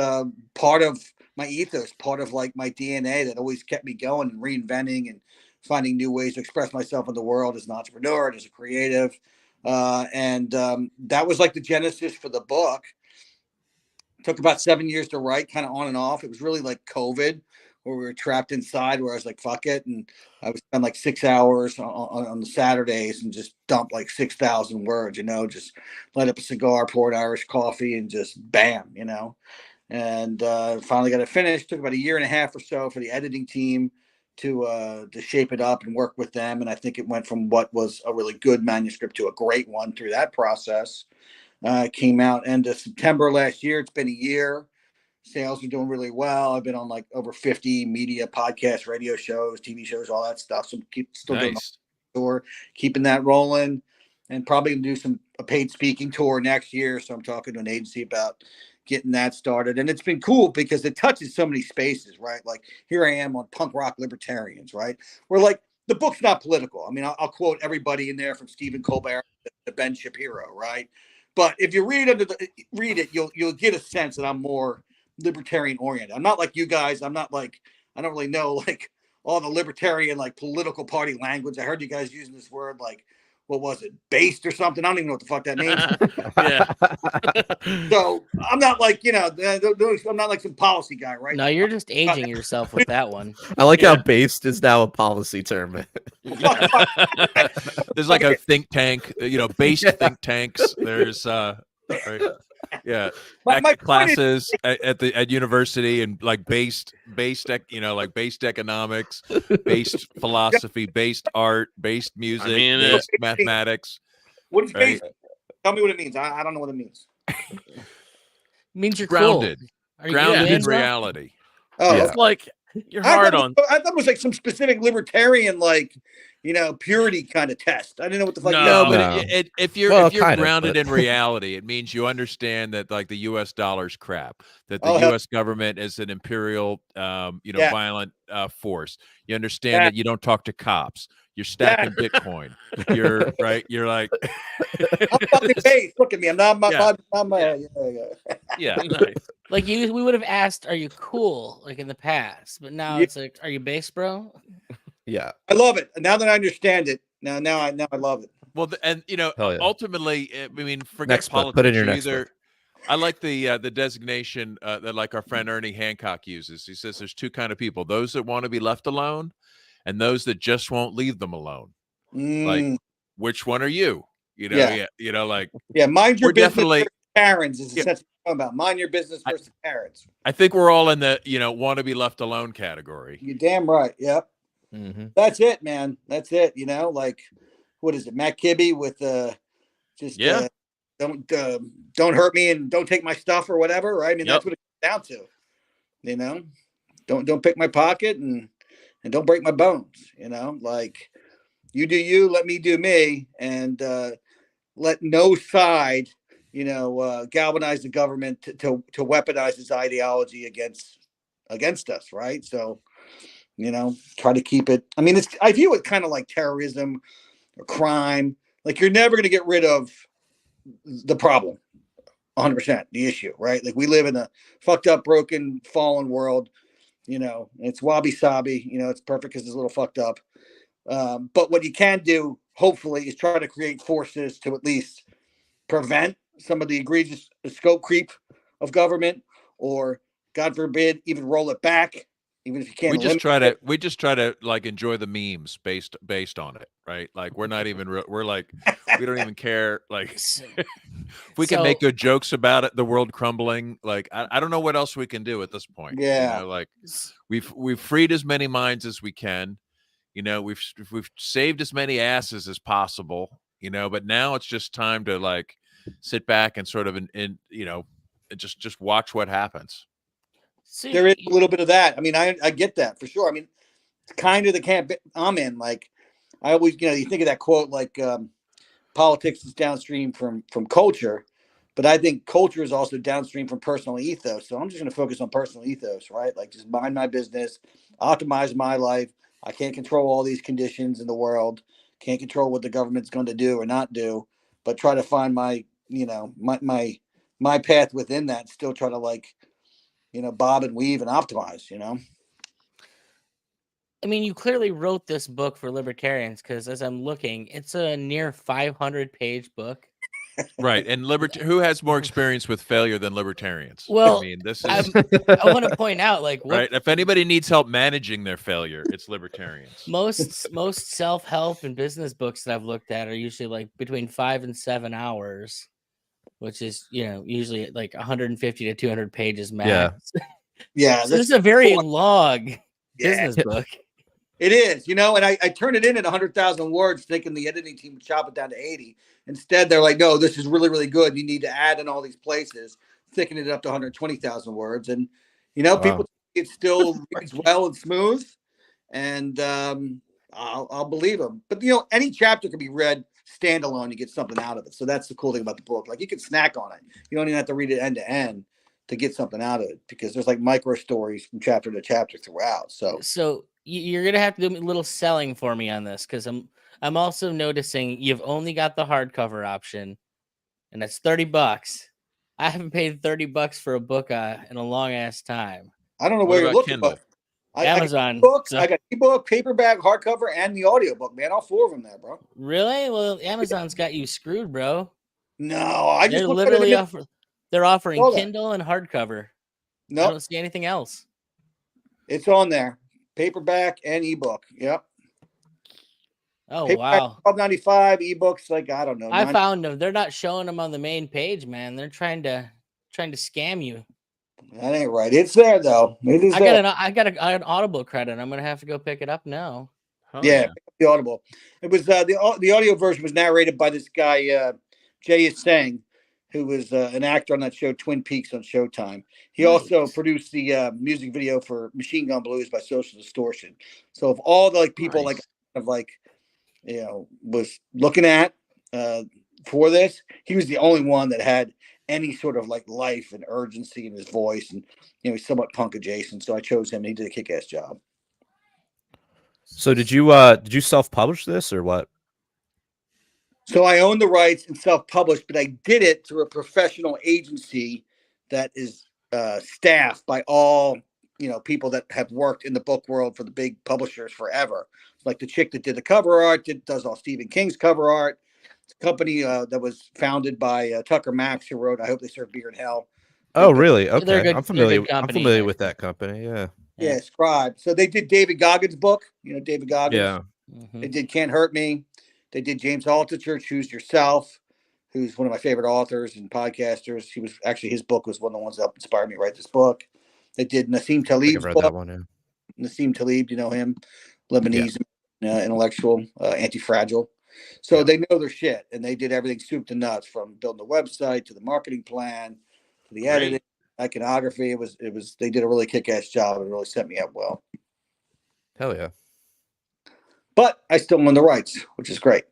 part of my ethos, part of like my DNA that always kept me going and reinventing and finding new ways to express myself in the world as an entrepreneur and as a creative. And that was like the genesis for the book. It took about 7 years to write, kind of on and off. It was really like COVID, where we were trapped inside, where I was like, fuck it. And I would spend like 6 hours on the Saturdays and just dump like 6,000 words, just light up a cigar, pour an Irish coffee, and just bam, And finally got it finished. Took about 1.5 years or so for the editing team to shape it up and work with them. And I think it went from what was a really good manuscript to a great one through that process. Came out end of September last year. It's been a year. Sales are doing really well. I've been on like over 50 media, podcasts, radio shows, TV shows, all that stuff. So still doing a tour, keeping that rolling, and probably gonna do a paid speaking tour next year. So I'm talking to an agency about getting that started. And it's been cool because it touches so many spaces, right? Like here I am on Punk Rock Libertarians, right? We're like, the book's not political. I mean, I'll quote everybody in there from Stephen Colbert to Ben Shapiro, right? But if you read it, you'll get a sense that I'm more libertarian oriented. I'm not like you guys. I'm not like, I don't really know like all the libertarian like political party language. I heard you guys using this word like, what was it, based or something? I don't even know what the fuck that means. So I'm not like, I'm not like some policy guy, right? No, you're just aging yourself with that one. I like how based is now a policy term. There's like a think tank, based think tanks. There's my classes at university and like based economics, based philosophy, based art, based music, based mathematics. What is based? Tell me what it means. I don't know what it means. It means you're grounded. Cool. Grounded in reality. Oh, it's like you're hard on. I thought it was like some specific libertarian, like, purity kind of test. I didn't know what the fuck. No, but if you're grounded in reality, it means you understand that like the U.S. dollar's crap, that the U.S. government is an imperial, violent force. You understand that you don't talk to cops. You're stacking Bitcoin. You're right. You're like, I'm fucking base. Look at me. I'm not my. Yeah. Yeah. yeah. Nice. Like we would have asked, "Are you cool?" Like in the past, but now Yeah. it's like, "Are you base, bro?" Yeah. I love it. Now that I understand it, now I love it. Well, and Hell yeah. ultimately, I mean, forget Next book. politics. Put in your You next either. book. I like the designation that like our friend Ernie Hancock uses. He says there's two kind of people: those that want to be left alone, and those that just won't leave them alone. Like, which one are you? You know, like mind your we're business definitely versus Karens is essentially what I'm talking about. Mind your business versus Karens. I think we're all in the want to be left alone category. You're damn right. Yep. Mm-hmm. That's it, man. That's it. Like what is it, Matt Kibbe with just don't hurt me and don't take my stuff or whatever, right? I mean, that's what it comes down to. Don't pick my pocket and don't break my bones. Like you do you, let me do me, and let no side, galvanize the government to weaponize its ideology against us, right? So, try to keep it. I mean, I view it kind of like terrorism or crime. Like you're never going to get rid of the problem, 100%, the issue, right? Like we live in a fucked up, broken, fallen world. It's wabi sabi. It's perfect because it's a little fucked up. But what you can do, hopefully, is try to create forces to at least prevent some of the egregious scope creep of government, or God forbid, even roll it back. Even if you can't, we just try to like enjoy the memes based on it, right? Like we're not even we're like we don't even care. Like if we can make good jokes about it, the world crumbling. Like I don't know what else we can do at this point. Yeah, like we've freed as many minds as we can. We've saved as many asses as possible. But now it's just time to like sit back and sort of just watch what happens. There is a little bit of that. I mean, I get that for sure. I mean, it's kind of the camp I'm in. Like, I always, you think of that quote, like, politics is downstream from culture, but I think culture is also downstream from personal ethos. So I'm just going to focus on personal ethos, right? Like, just mind my business, optimize my life. I can't control all these conditions in the world. Can't control what the government's going to do or not do, but try to find my path within that. Still try to like, bob and weave and optimize, I mean, you clearly wrote this book for libertarians because as I'm looking, it's a near 500-page book. Right. And who has more experience with failure than libertarians? Well, I mean, this is I want to point out, like, right. If anybody needs help managing their failure, it's libertarians. Most self-help and business books that I've looked at are usually like between 5 and 7 hours, which is, usually like 150 to 200 pages max. Yeah. So this is a very long business book. It is, and I turned it in at 100,000 words thinking the editing team would chop it down to 80. Instead, they're like, no, this is really, really good. You need to add in all these places, thickening it up to 120,000 words. And, people, it still reads well and smooth. And I'll believe them. But, any chapter can be read standalone. You get something out of it. So that's the cool thing about the book. Like you can snack on it. You don't even have to read it end to end to get something out of it because there's like micro stories from chapter to chapter throughout. So you're gonna have to do a little selling for me on this because I'm also noticing you've only got the hardcover option, and that's $30. I haven't paid $30 for a book in a long ass time. I don't know where you're looking, but Amazon. I got ebook, paperback, hardcover, and the audiobook, man. All 4 of them there, bro. Really? Well, Amazon's got you screwed, bro. No, They're literally they're offering Kindle and hardcover. No, I don't see anything else. It's on there. Paperback and ebook. Yep. Oh, paperback, wow. $12.95, ebooks, like, I don't know. I found them. They're not showing them on the main page, man. They're trying to scam you. That ain't right. It's there though. It is. I got an Audible credit. I'm gonna have to go pick it up now. Yeah, the Audible. It was the audio version was narrated by this guy Jay Singh, who was an actor on that show Twin Peaks on Showtime. He also produced the music video for Machine Gun Blues by Social Distortion. So if all the people was looking at for this, he was the only one that had any sort of like life and urgency in his voice, and he's somewhat punk adjacent. So I chose him. And he did a kick-ass job. So did you self-publish this or what? So I own the rights and self-published, but I did it through a professional agency that is staffed by all people that have worked in the book world for the big publishers forever. Like the chick that did the cover art, does all Stephen King's cover art. It's a company that was founded by Tucker Max, who wrote "I Hope They Serve Beer in Hell." Oh, really? They're Okay, good- I'm they're familiar. good I'm company, familiar yeah. with that company. Yeah. Yeah, Scribe. So they did David Goggins' book. David Goggins. Yeah. They did Can't Hurt Me. They did James Altucher, Choose Yourself, who's one of my favorite authors and podcasters. His book was one of the ones that helped inspire me to write this book. They did Nassim I think Taleb's I've read book. that one. Yeah. Nassim Taleb, you know him, Lebanese intellectual, anti-fragile. So they know their shit, and they did everything soup to nuts, from building the website to the marketing plan to the editing, iconography. It was. They did a really kick-ass job and really set me up well. Hell yeah. But I still own the rights, which is great.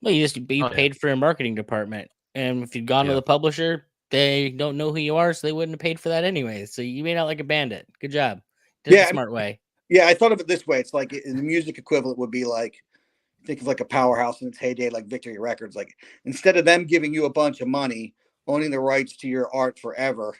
Well, you paid for a marketing department, and if you'd gone to the publisher, they don't know who you are, so they wouldn't have paid for that anyway. So you made out like a bandit. Good job. Did it the smart way. Yeah, I thought of it this way. It's like the music equivalent would be like, think of like a powerhouse in its heyday, like Victory Records. Like, instead of them giving you a bunch of money, owning the rights to your art forever,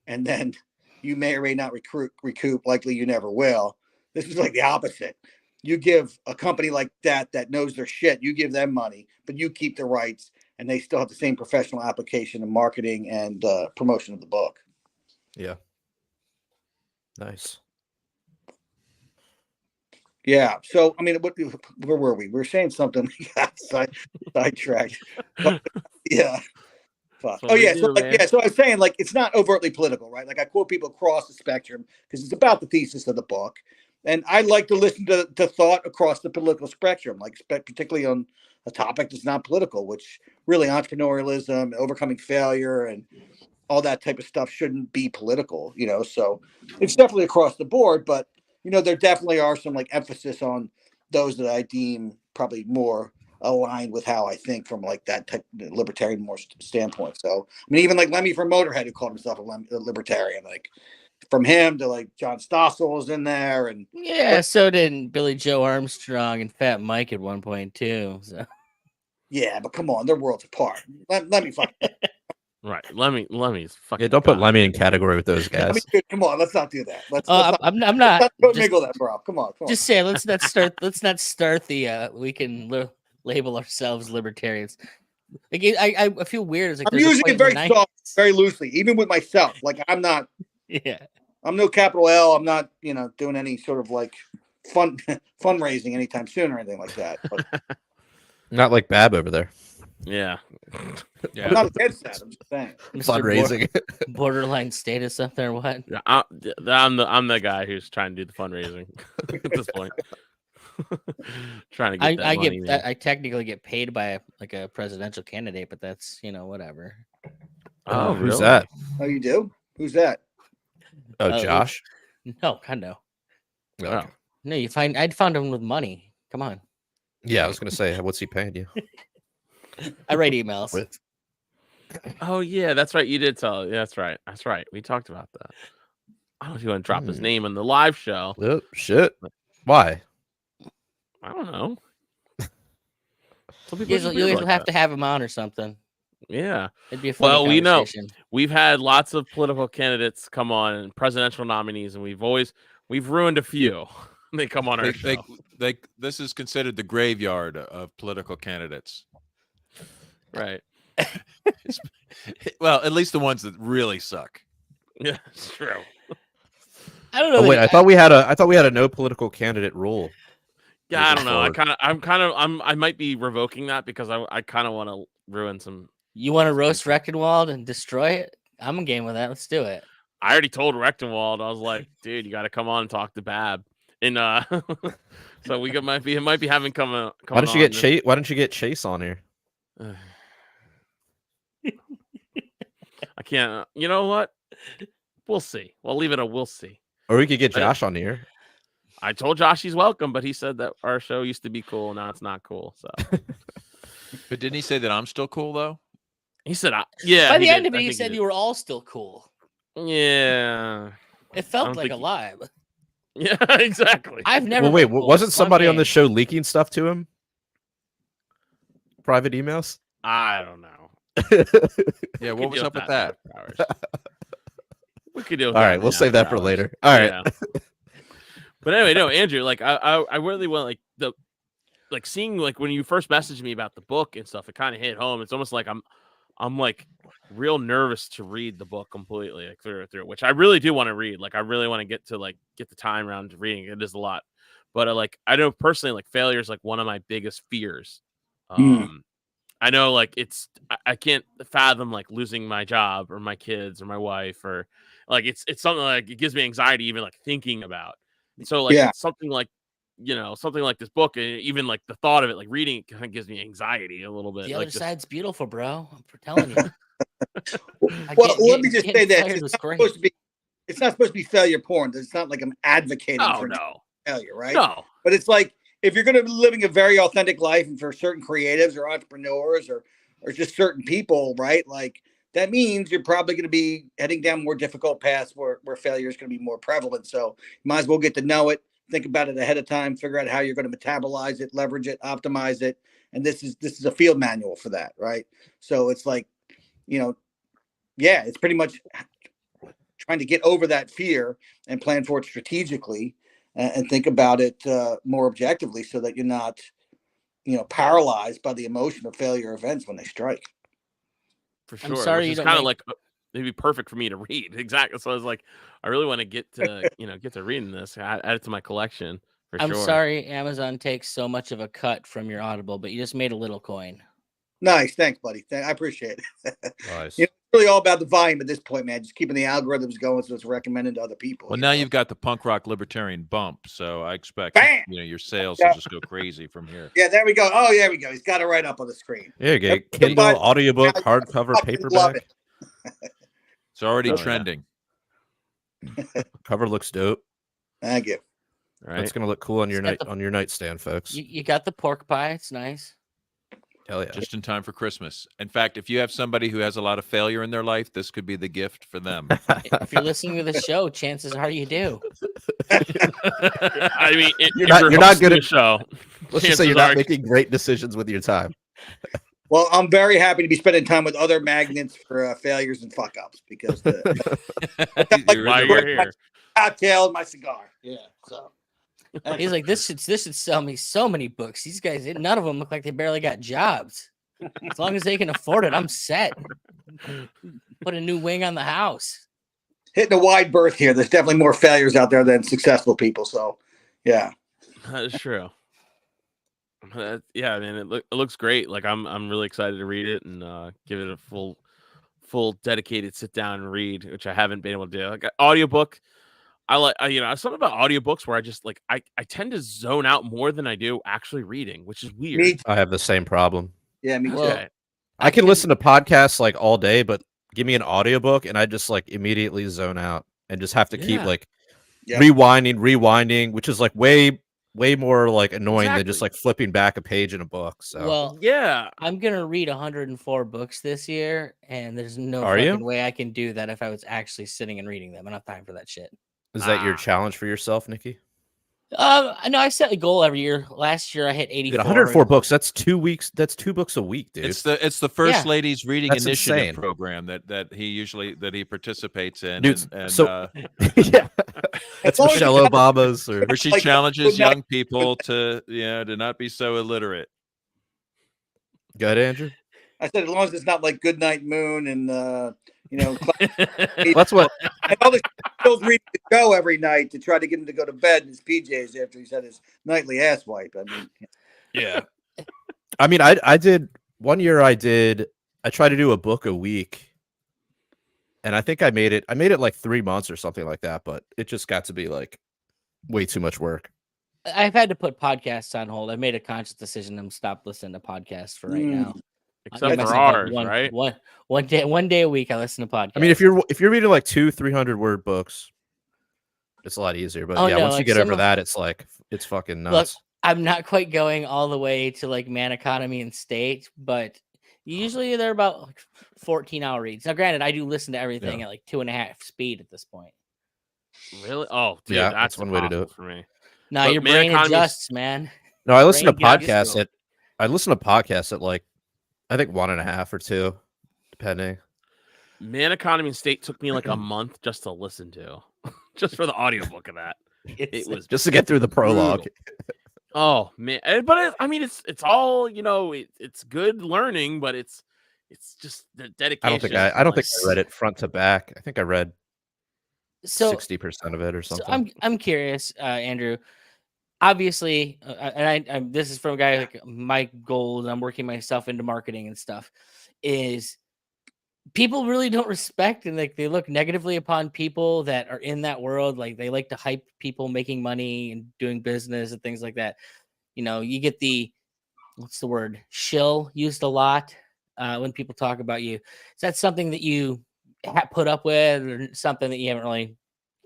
and then you may or may not recoup, likely you never will. This is like the opposite. You give a company like that knows their shit, you give them money, but you keep the rights, and they still have the same professional application and marketing and promotion of the book. Yeah. Nice. Yeah. So, I mean, where were we? We were saying something. We got sidetracked. Yeah. Fuck. So so I was saying, like, it's not overtly political, right? Like, I quote people across the spectrum because it's about the thesis of the book. And I like to listen to thought across the political spectrum, like particularly on a topic that's not political, which really entrepreneurialism, overcoming failure, and all that type of stuff shouldn't be political, So it's definitely across the board, but there definitely are some like emphasis on those that I deem probably more aligned with how I think from like that type of libertarian more standpoint. So I mean, even like Lemmy from Motorhead, who called himself a libertarian, like from him to like John Stossel was in there, and so did Billy Joe Armstrong and Fat Mike at one point too. So yeah, but come on, they're worlds apart. Let me fuck. Right, Lemmy's fucking. Yeah, don't put Lemmy in category with those guys. I mean, dude, come on, let's not do that. I'm not. Mingle that, bro. Come on. Just say let's not start. Let's not start the. We can label ourselves libertarians. Like, I feel weird. It's like I'm using it very soft, very loosely, even with myself. Like, I'm not. Yeah. I'm no capital L. I'm not, doing any sort of like fundraising anytime soon or anything like that. But Not like Bab over there. Yeah. I'm not against that. I'm just saying. Fundraising. Borderline status up there. What? Yeah, I'm the guy who's trying to do the fundraising at this point. Trying to get that money. I technically get paid by a presidential candidate, but that's whatever. Oh, who's that? Oh, you do? Who's that? Oh, Josh? No, God no. Oh. No, I'd found him with money. Come on. Yeah, I was gonna say, what's he paying you? I write emails. With? Oh yeah, that's right. You did tell. Yeah, that's right. That's right. We talked about that. I don't know if you want to drop his name on the live show. Oh, shit. Why? I don't know. You'll have to have him on or something. Yeah. It'd be a funny well, we know conversation. we've had lots of political candidates come on and presidential nominees, and we've ruined a few. They come on our show. This is considered the graveyard of political candidates. Right. Well, at least the ones that really suck. Yeah, it's true. I don't know. Oh, wait, I thought we had a no political candidate rule. Yeah, I don't know. I might be revoking that because I kind of want to ruin some. You want to roast Rechtenwald and destroy it? I'm in game with that. Let's do it. I already told Rechtenwald. I was like, dude, you got to come on and talk to Bab. And so we might be having come. Why don't you get Chase? Why don't you get Chase on here? I can't. You know what? We'll see. We'll leave it a we'll see. Or we could get Josh on here. I told Josh he's welcome, but he said that our show used to be cool. Now it's not cool. So, but didn't he say that I'm still cool though? He said, "Yeah." By the end of it, he said you were all still cool. Yeah. It felt like a lie. Yeah, exactly. I've never. Well, wait, read books. wasn't Fun somebody on game. the show leaking stuff to him? Private emails? I don't know. Yeah, We what could was deal up with with that? after hours. We could deal with All that right, in we'll the save that after for hours. later. All right. Yeah. But anyway, no, Andrew, like I really want like seeing like when you first messaged me about the book and stuff, it kind of hit home. It's almost like I'm like real nervous to read the book completely, like through, which I really do want to read. Like I really want to get the time around to reading. It is a lot, but I know personally, like failure is like one of my biggest fears. I know like I can't fathom like losing my job or my kids or my wife, or like it's something like it gives me anxiety even like thinking about. So like it's something like something like this book, and even like the thought of it, like reading it kind of gives me anxiety a little bit. The like other side's beautiful, bro. I'm telling you. Well, let me just say that it's not supposed to be failure porn. It's not like I'm advocating for failure, right? No. But it's like if you're going to be living a very authentic life, and for certain creatives or entrepreneurs or just certain people, right? Like that means you're probably going to be heading down more difficult paths where failure is going to be more prevalent. So you might as well get to know it, think about it ahead of time, figure out how you're going to metabolize it, leverage it, optimize it. And this is a field manual for that, right? So it's like, it's pretty much trying to get over that fear and plan for it strategically and think about it more objectively so that you're not, paralyzed by the emotion of failure events when they strike. For sure. I'm sorry, it's kind of like maybe perfect for me to read. Exactly. So I was like, I really want to get to reading this. Add it to my collection. I'm sorry, Amazon takes so much of a cut from your Audible, but you just made a little coin. Nice, thanks, buddy. I appreciate it. Nice. It's really all about the volume at this point, man. Just keeping the algorithms going so it's recommended to other people. Well, now you've got the punk rock libertarian bump, so I expect your sales will just go crazy from here. Yeah, there we go. Oh, yeah, we go. He's got it right up on the screen. There you go. Kindle, audiobook, hardcover, paperback. It's already trending. Cover looks dope. Thank you. Right. It's gonna look cool on your nightstand, folks. You got the pork pie. It's nice. Hell yeah. Just in time for Christmas. In fact, if you have somebody who has a lot of failure in their life, this could be the gift for them. If you're listening to the show, chances are you do. I mean, you're not good at the show. Let's just say you're not making great decisions with your time. Well, I'm very happy to be spending time with other magnets for failures and fuck ups because you're here. Cocktail and my cigar. Yeah. So he's like, this should sell me so many books. These guys, none of them look like they barely got jobs. As long as they can afford it, I'm set. Put a new wing on the house. Hitting a wide berth here. There's definitely more failures out there than successful people. So, yeah, that is true. Yeah, I mean, it looks great. Like I'm really excited to read it and give it a full dedicated sit down and read, which I haven't been able to do. Like audiobook. I like, something about audiobooks where I just like, I tend to zone out more than I do actually reading, which is weird. I have the same problem. Yeah, me too. Well, I can listen to podcasts like all day, but give me an audiobook and I just like immediately zone out and just have to keep like rewinding, which is like way more like annoying than just like flipping back a page in a book. So well, yeah, I'm gonna read 104 books this year, and there's no fucking way I can do that if I was actually sitting and reading them. I don't have time for that shit. Is that your challenge for yourself, Nikki? I know I set a goal every year. Last year I hit 84. 104 books. That's 2 weeks. That's 2 books a week, dude. It's the First Lady's Reading That's Initiative insane. program that he participates in. Dude, and yeah, that's Michelle Obama's. Where she challenges young people to not be so illiterate. Go ahead, Andrew. I said as long as it's not like Goodnight Moon and that's what. And all this Bill's reading the show every night to try to get him to go to bed in his PJs after he's had his nightly ass wipe. I mean, yeah. I mean, I did 1 year. I tried to do a book a week, and I think I made it. I made it like 3 months or something like that, but it just got to be like way too much work. I've had to put podcasts on hold. I made a conscious decision to stop listening to podcasts for right now. Except for ours, right? One day a week, I listen to podcasts. I mean, if you're reading like 200-300 word books, it's a lot easier. But once you get over that, it's like it's fucking nuts. Look, I'm not quite going all the way to like Man Economy and State, but usually they're about like 14-hour reads. Now, granted, I do listen to everything at like 2.5 speed at this point. Really? Oh, dude, Yeah, that's one way to do it for me. Now But your man brain economy adjusts, man. No, I listen to Brain gets podcasts you. at I listen to podcasts at like I think 1.5 or 2, depending. Man Economy and State took me like a month just to listen to, just for the audiobook of that. It was just to get through the prologue. brutal. Oh man, but I mean, it's all it's good learning, but it's just the dedication. I don't think I read it front to back. I think I read So 60% of it or something. So I'm curious, Andrew. Obviously, and I this is from a guy like my goal, and I'm working myself into marketing and stuff. Is people really don't respect and like they look negatively upon people that are in that world. Like they like to hype people making money and doing business and things like that. You get the what's the word shill used a lot when people talk about you. Is that something that you put up with, or something that you haven't really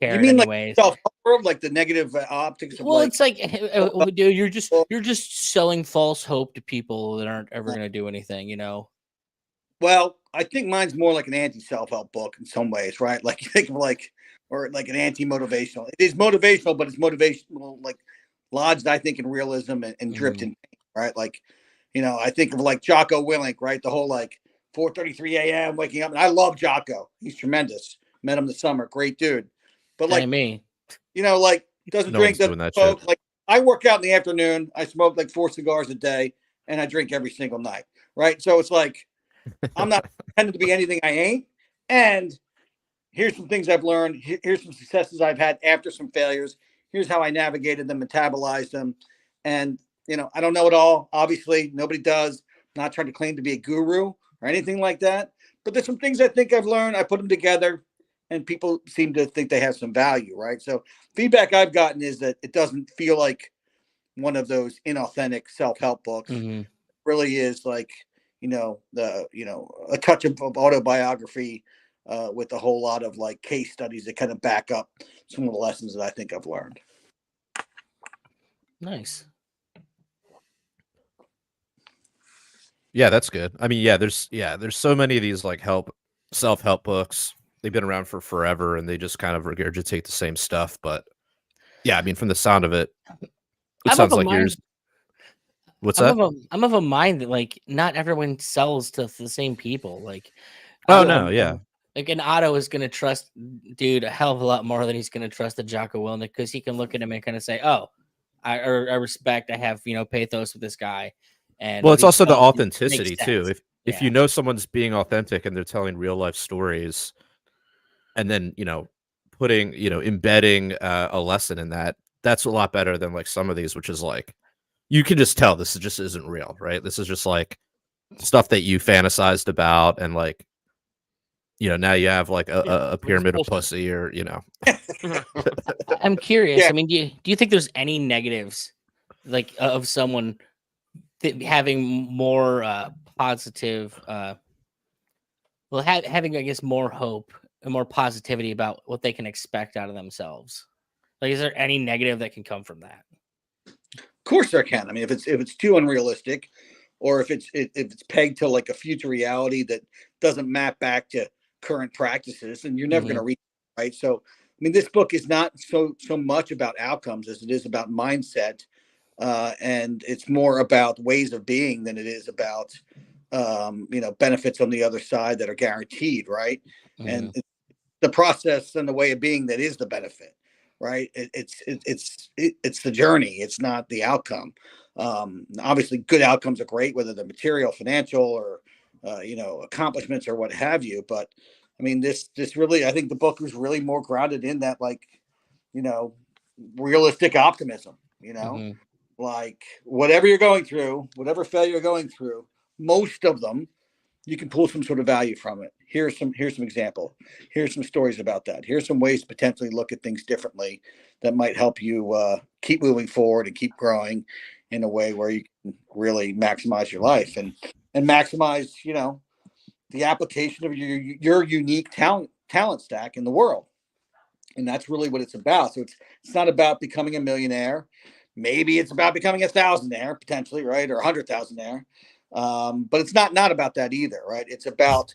cared? You mean anyways? like self-help, like the negative optics of Well, like, it's like, dude, you're just selling false hope to people that aren't ever going to do anything, Well, I think mine's more like an anti-self-help book in some ways, right? Like you think of or like an anti-motivational. It is motivational, but it's motivational like lodged, I think, in realism and dripped in pain, right? Like, I think of like Jocko Willink, right? The whole like 4:33 a.m. waking up, and I love Jocko. He's tremendous. Met him this summer, great dude. But like me, like doesn't No drink, one's doesn't doing that smoke. shit. Like I work out in the afternoon. I smoke like 4 cigars a day, and I drink every single night, right? So it's like I'm not pretending to be anything I ain't. And here's some things I've learned. Here's some successes I've had after some failures. Here's how I navigated them, metabolized them. And, I don't know it all. Obviously, nobody does. I'm not trying to claim to be a guru or anything like that. But there's some things I think I've learned. I put them together and people seem to think they have some value, right? So feedback I've gotten is that it doesn't feel like one of those inauthentic self-help books. mm-hmm. Really is like, a touch of autobiography with a whole lot of like case studies that kind of back up some of the lessons that I think I've learned. Nice. Yeah, that's good. I mean, there's so many of these like self-help books. They've been around for forever and they just kind of regurgitate the same stuff. But yeah, I mean, from the sound of it, it sounds like yours. What's that? I'm of a mind that like not everyone sells to the same people. Like, yeah. Like an Otto is going to trust dude a hell of a lot more than he's going to trust a Jocko Willink because he can look at him and kind of say, "Oh, I respect. I have pathos with this guy." And well, it's also the authenticity too. If Yeah. Someone's being authentic and they're telling real life stories, and then embedding a lesson in that, that's a lot better than like some of these, which is like you can just tell this just isn't real, right? This is just like stuff that you fantasized about, and like now you have like a pyramid of pussy, or I'm curious. Yeah. I mean, do you think there's any negatives like of someone having more positive, having I guess more hope and more positivity about what they can expect out of themselves? Like, is there any negative that can come from that? Of course there can. I mean, if it's too unrealistic, or if it's pegged to like a future reality that doesn't map back to current practices, and you're never going to reach it, right? So, I mean, this book is not so much about outcomes as it is about mindset, and it's more about ways of being than it is about benefits on the other side that are guaranteed, right? And it's the process and the way of being that is the benefit, right? It's the journey. It's not the outcome. Obviously, good outcomes are great, whether they're material, financial, or accomplishments or what have you. But I mean, this really, I think the book was really more grounded in that, like, realistic optimism. Like whatever you're going through, whatever failure you're going through, most of them you can pull some sort of value from it. Here's some example. Here's some stories about that. Here's some ways to potentially look at things differently that might help you keep moving forward and keep growing in a way where you can really maximize your life and maximize, the application of your unique talent stack in the world. And that's really what it's about. So it's not about becoming a millionaire. Maybe it's about becoming a thousandaire potentially, right? Or 100,000aire. But it's not about that either, right? It's about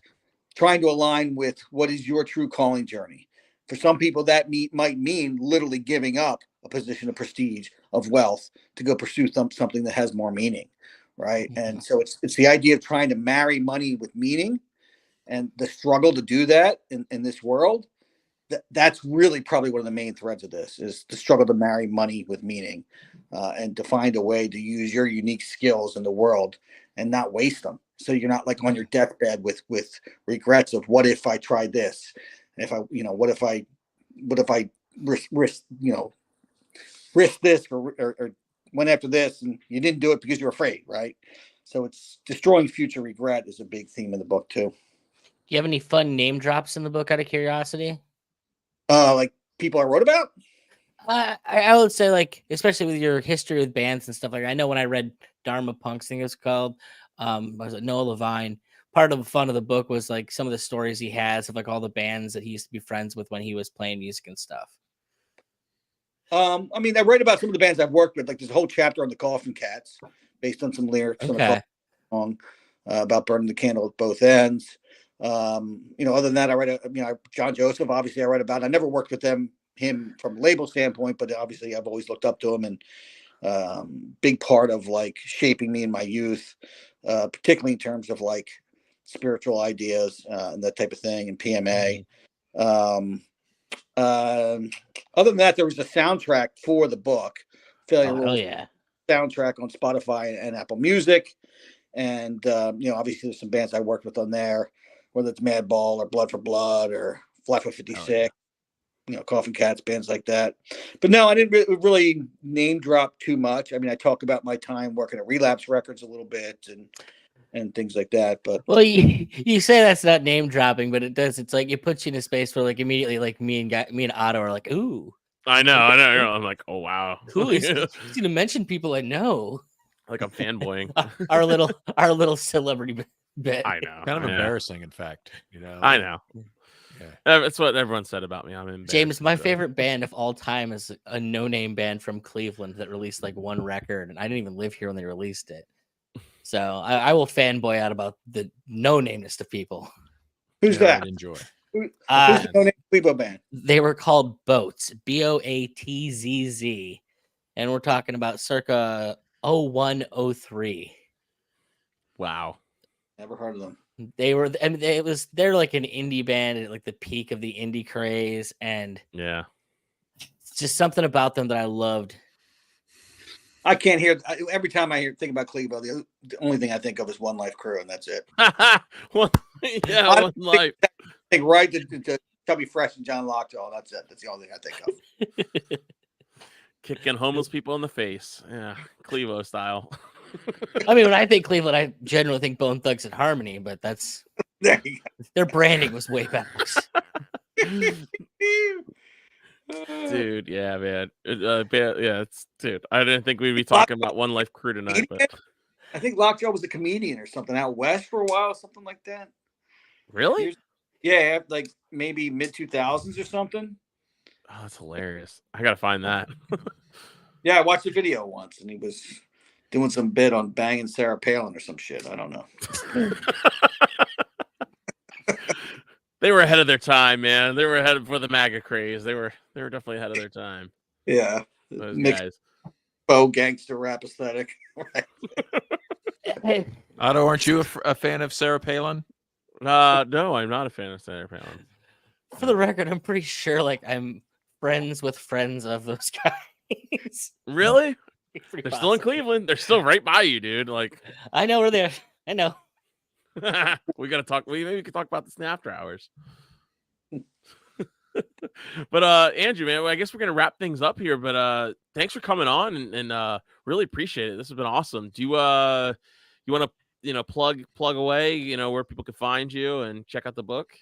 trying to align with what is your true calling journey. For some people, that might mean literally giving up a position of prestige, of wealth, to go pursue something that has more meaning, right? And so it's the idea of trying to marry money with meaning, and the struggle to do that in this world. That's really probably one of the main threads of this, is the struggle to marry money with meaning, and to find a way to use your unique skills in the world and not waste them. So you're not like on your deathbed with regrets of what if I tried this, if I, what if I risk this or went after this and you didn't do it because you're afraid, right? So it's destroying future regret is a big theme in the book too. Do you have any fun name drops in the book out of curiosity? Like people I wrote about? I would say, like, especially with your history with bands and stuff like that. I know when I read Dharma Punks, I think it was called, was it Noah Levine? Part of the fun of the book was like some of the stories he has of like all the bands that he used to be friends with when he was playing music and stuff. I mean, I write about some of the bands I've worked with. Like there's a whole chapter on the Coffin Cats based on some lyrics on a song about burning the candle at both ends. Other than that, I write John Joseph, obviously I write about. I never worked with him from a label standpoint, but obviously I've always looked up to him, and big part of like shaping me in my youth, particularly in terms of like spiritual ideas and that type of thing, and PMA. Other than that, there was a soundtrack for the book, Failure Rules, soundtrack on Spotify and Apple Music. And, obviously there's some bands I worked with on there, whether it's Madball or Blood for Blood or Flatfoot 56, Coffin Cats, bands like that. But no, I didn't really name drop too much. I mean, I talk about my time working at Relapse Records a little bit and things like that. But well, you say that's not name dropping, but it does. It's like it puts you in a space where like immediately like me and Otto are like, ooh. I know. I'm like, oh wow. Cool. He's gonna mention people I know. Like I'm fanboying. our little celebrity bit. I know. Kind of embarrassing, in fact. I know. Yeah. That's what everyone said about me. I'm embarrassed. James, my favorite band of all time is a no-name band from Cleveland that released like one record, and I didn't even live here when they released it. So I will fanboy out about the no-nameness of people. Who's that? Enjoy. Who's the no-name Cleveland band? They were called Boats, BOATZZ, and we're talking about circa 0103. Wow. Never heard of them. They're like an indie band at like the peak of the indie craze, and it's just something about them that I loved. I can't hear every time I think about Cleveland. The only thing I think of is One Life Crew, and that's it. One Life. I think right to Chubby Fresh and John Lockjaw. That's it. That's the only thing I think of. Kicking homeless people in the face. Yeah, Clevo style. I mean, when I think Cleveland, I generally think Bone Thugs and Harmony, but that's their branding was way backwards. Dude, yeah, man. Dude. I didn't think we'd be talking about One Life Crew tonight, but I think Lockjaw was a comedian or something out west for a while, something like that. Really? Yeah, like maybe mid 2000s or something. Oh, that's hilarious. I gotta find that. Yeah, I watched the video once, and he was doing some bit on banging Sarah Palin or some shit. I don't know. They were ahead of their time, man. They were ahead for the MAGA craze. They were definitely ahead of their time. Yeah, those guys. Faux gangster rap aesthetic. Hey, Otto, aren't you a fan of Sarah Palin? No, I'm not a fan of Sarah Palin. For the record, I'm pretty sure like I'm friends with friends of those guys. Really? They're still in Cleveland. They're still right by you, dude. Like I know where they are. I know. We gotta talk. Maybe we could talk about this in after hours. But Andrew, man, I guess we're gonna wrap things up here. But thanks for coming on and really appreciate it. This has been awesome. Do you want to plug away? Where people can find you and check out the book.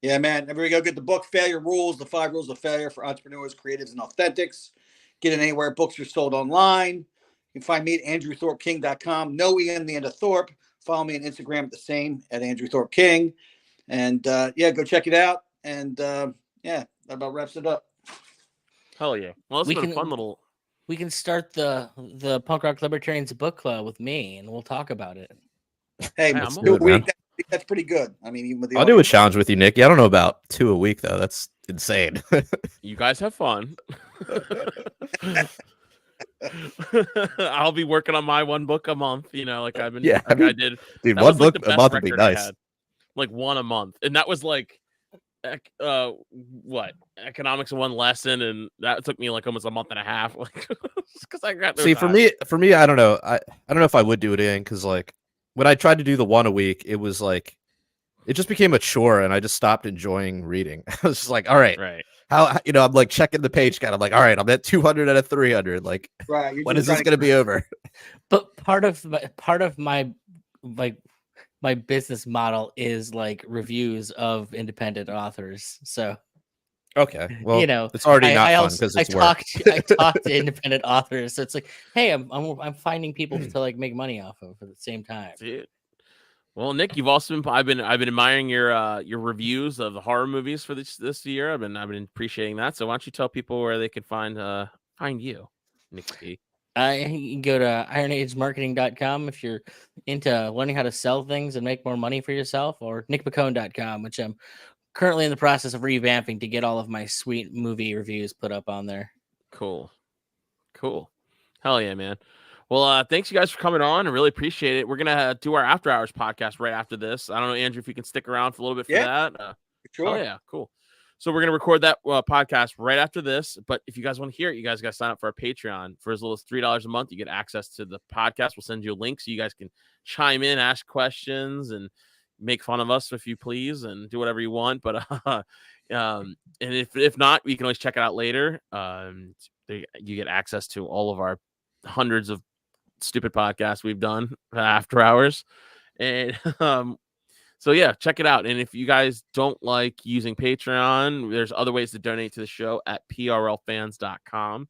Yeah, man. Everybody go get the book, Failure Rules, the 5 Rules of Failure for Entrepreneurs, Creatives, and Authentics. Get it anywhere books are sold online. You can find me at andrewthorpeking.com. No E in the end of Thorpe. Follow me on Instagram at the same, at Andrew Thorpe King. And go check it out. And that about wraps it up. Hell yeah. Well, it's been a fun little. We can start the Punk Rock Libertarians book club with me, and we'll talk about it. Hey, do it, man. That's pretty good. I mean, even with I'll do a challenge with you, Nicky. I don't know about 2 a week though. That's insane. You guys have fun. I'll be working on my one book a month, like I've been. Yeah, like I did. Dude, That one was like book the a best month would be record I nice. had. Like one a month, and that was like, what economics in one lesson, and that took me like almost a month and a half. Like, because I got no See, time. for me, I don't know. I don't know if I would do it again because like when I tried to do the one a week, it was like it just became a chore, and I just stopped enjoying reading. I was just like, all right, how I'm like checking the page count. I'm like, all right, I'm at 200 out of 300. Like, when is this going to be over? But part of my like my business model is like reviews of independent authors. So okay, well, it's already not fun because it's work. I talk to independent authors, so it's like, hey, I'm finding people to like make money off of at the same time. Dude. Well, Nick, you've also been. I've been admiring your reviews of the horror movies for this year. I've been appreciating that. So why don't you tell people where they can find you, Nick P. You can go to ironagemarketing.com if you're into learning how to sell things and make more money for yourself, or nickmccone.com, which I'm currently in the process of revamping to get all of my sweet movie reviews put up on there. Cool. Hell yeah, man. Well, thanks you guys for coming on. I really appreciate it. We're going to do our After Hours podcast right after this. I don't know, Andrew, if you can stick around for a little bit for that. Sure. Oh, yeah, cool. So we're going to record that podcast right after this. But if you guys want to hear it, you guys got to sign up for our Patreon. For as little as $3 a month, you get access to the podcast. We'll send you a link so you guys can chime in, ask questions, and make fun of us if you please, and do whatever you want. But and if not, you can always check it out later. You get access to all of our hundreds of stupid podcasts we've done after hours. And so yeah, check it out. And if you guys don't like using Patreon, there's other ways to donate to the show at prlfans.com.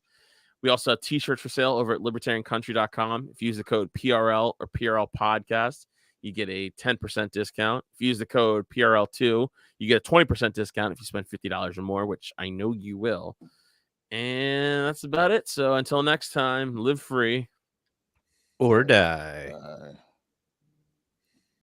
We also have t-shirts for sale over at libertariancountry.com. If you use the code PRL or PRL Podcast, you get a 10% discount. If you use the code PRL2, you get a 20% discount if you spend $50 or more, which I know you will. And that's about it. So until next time, live free or die.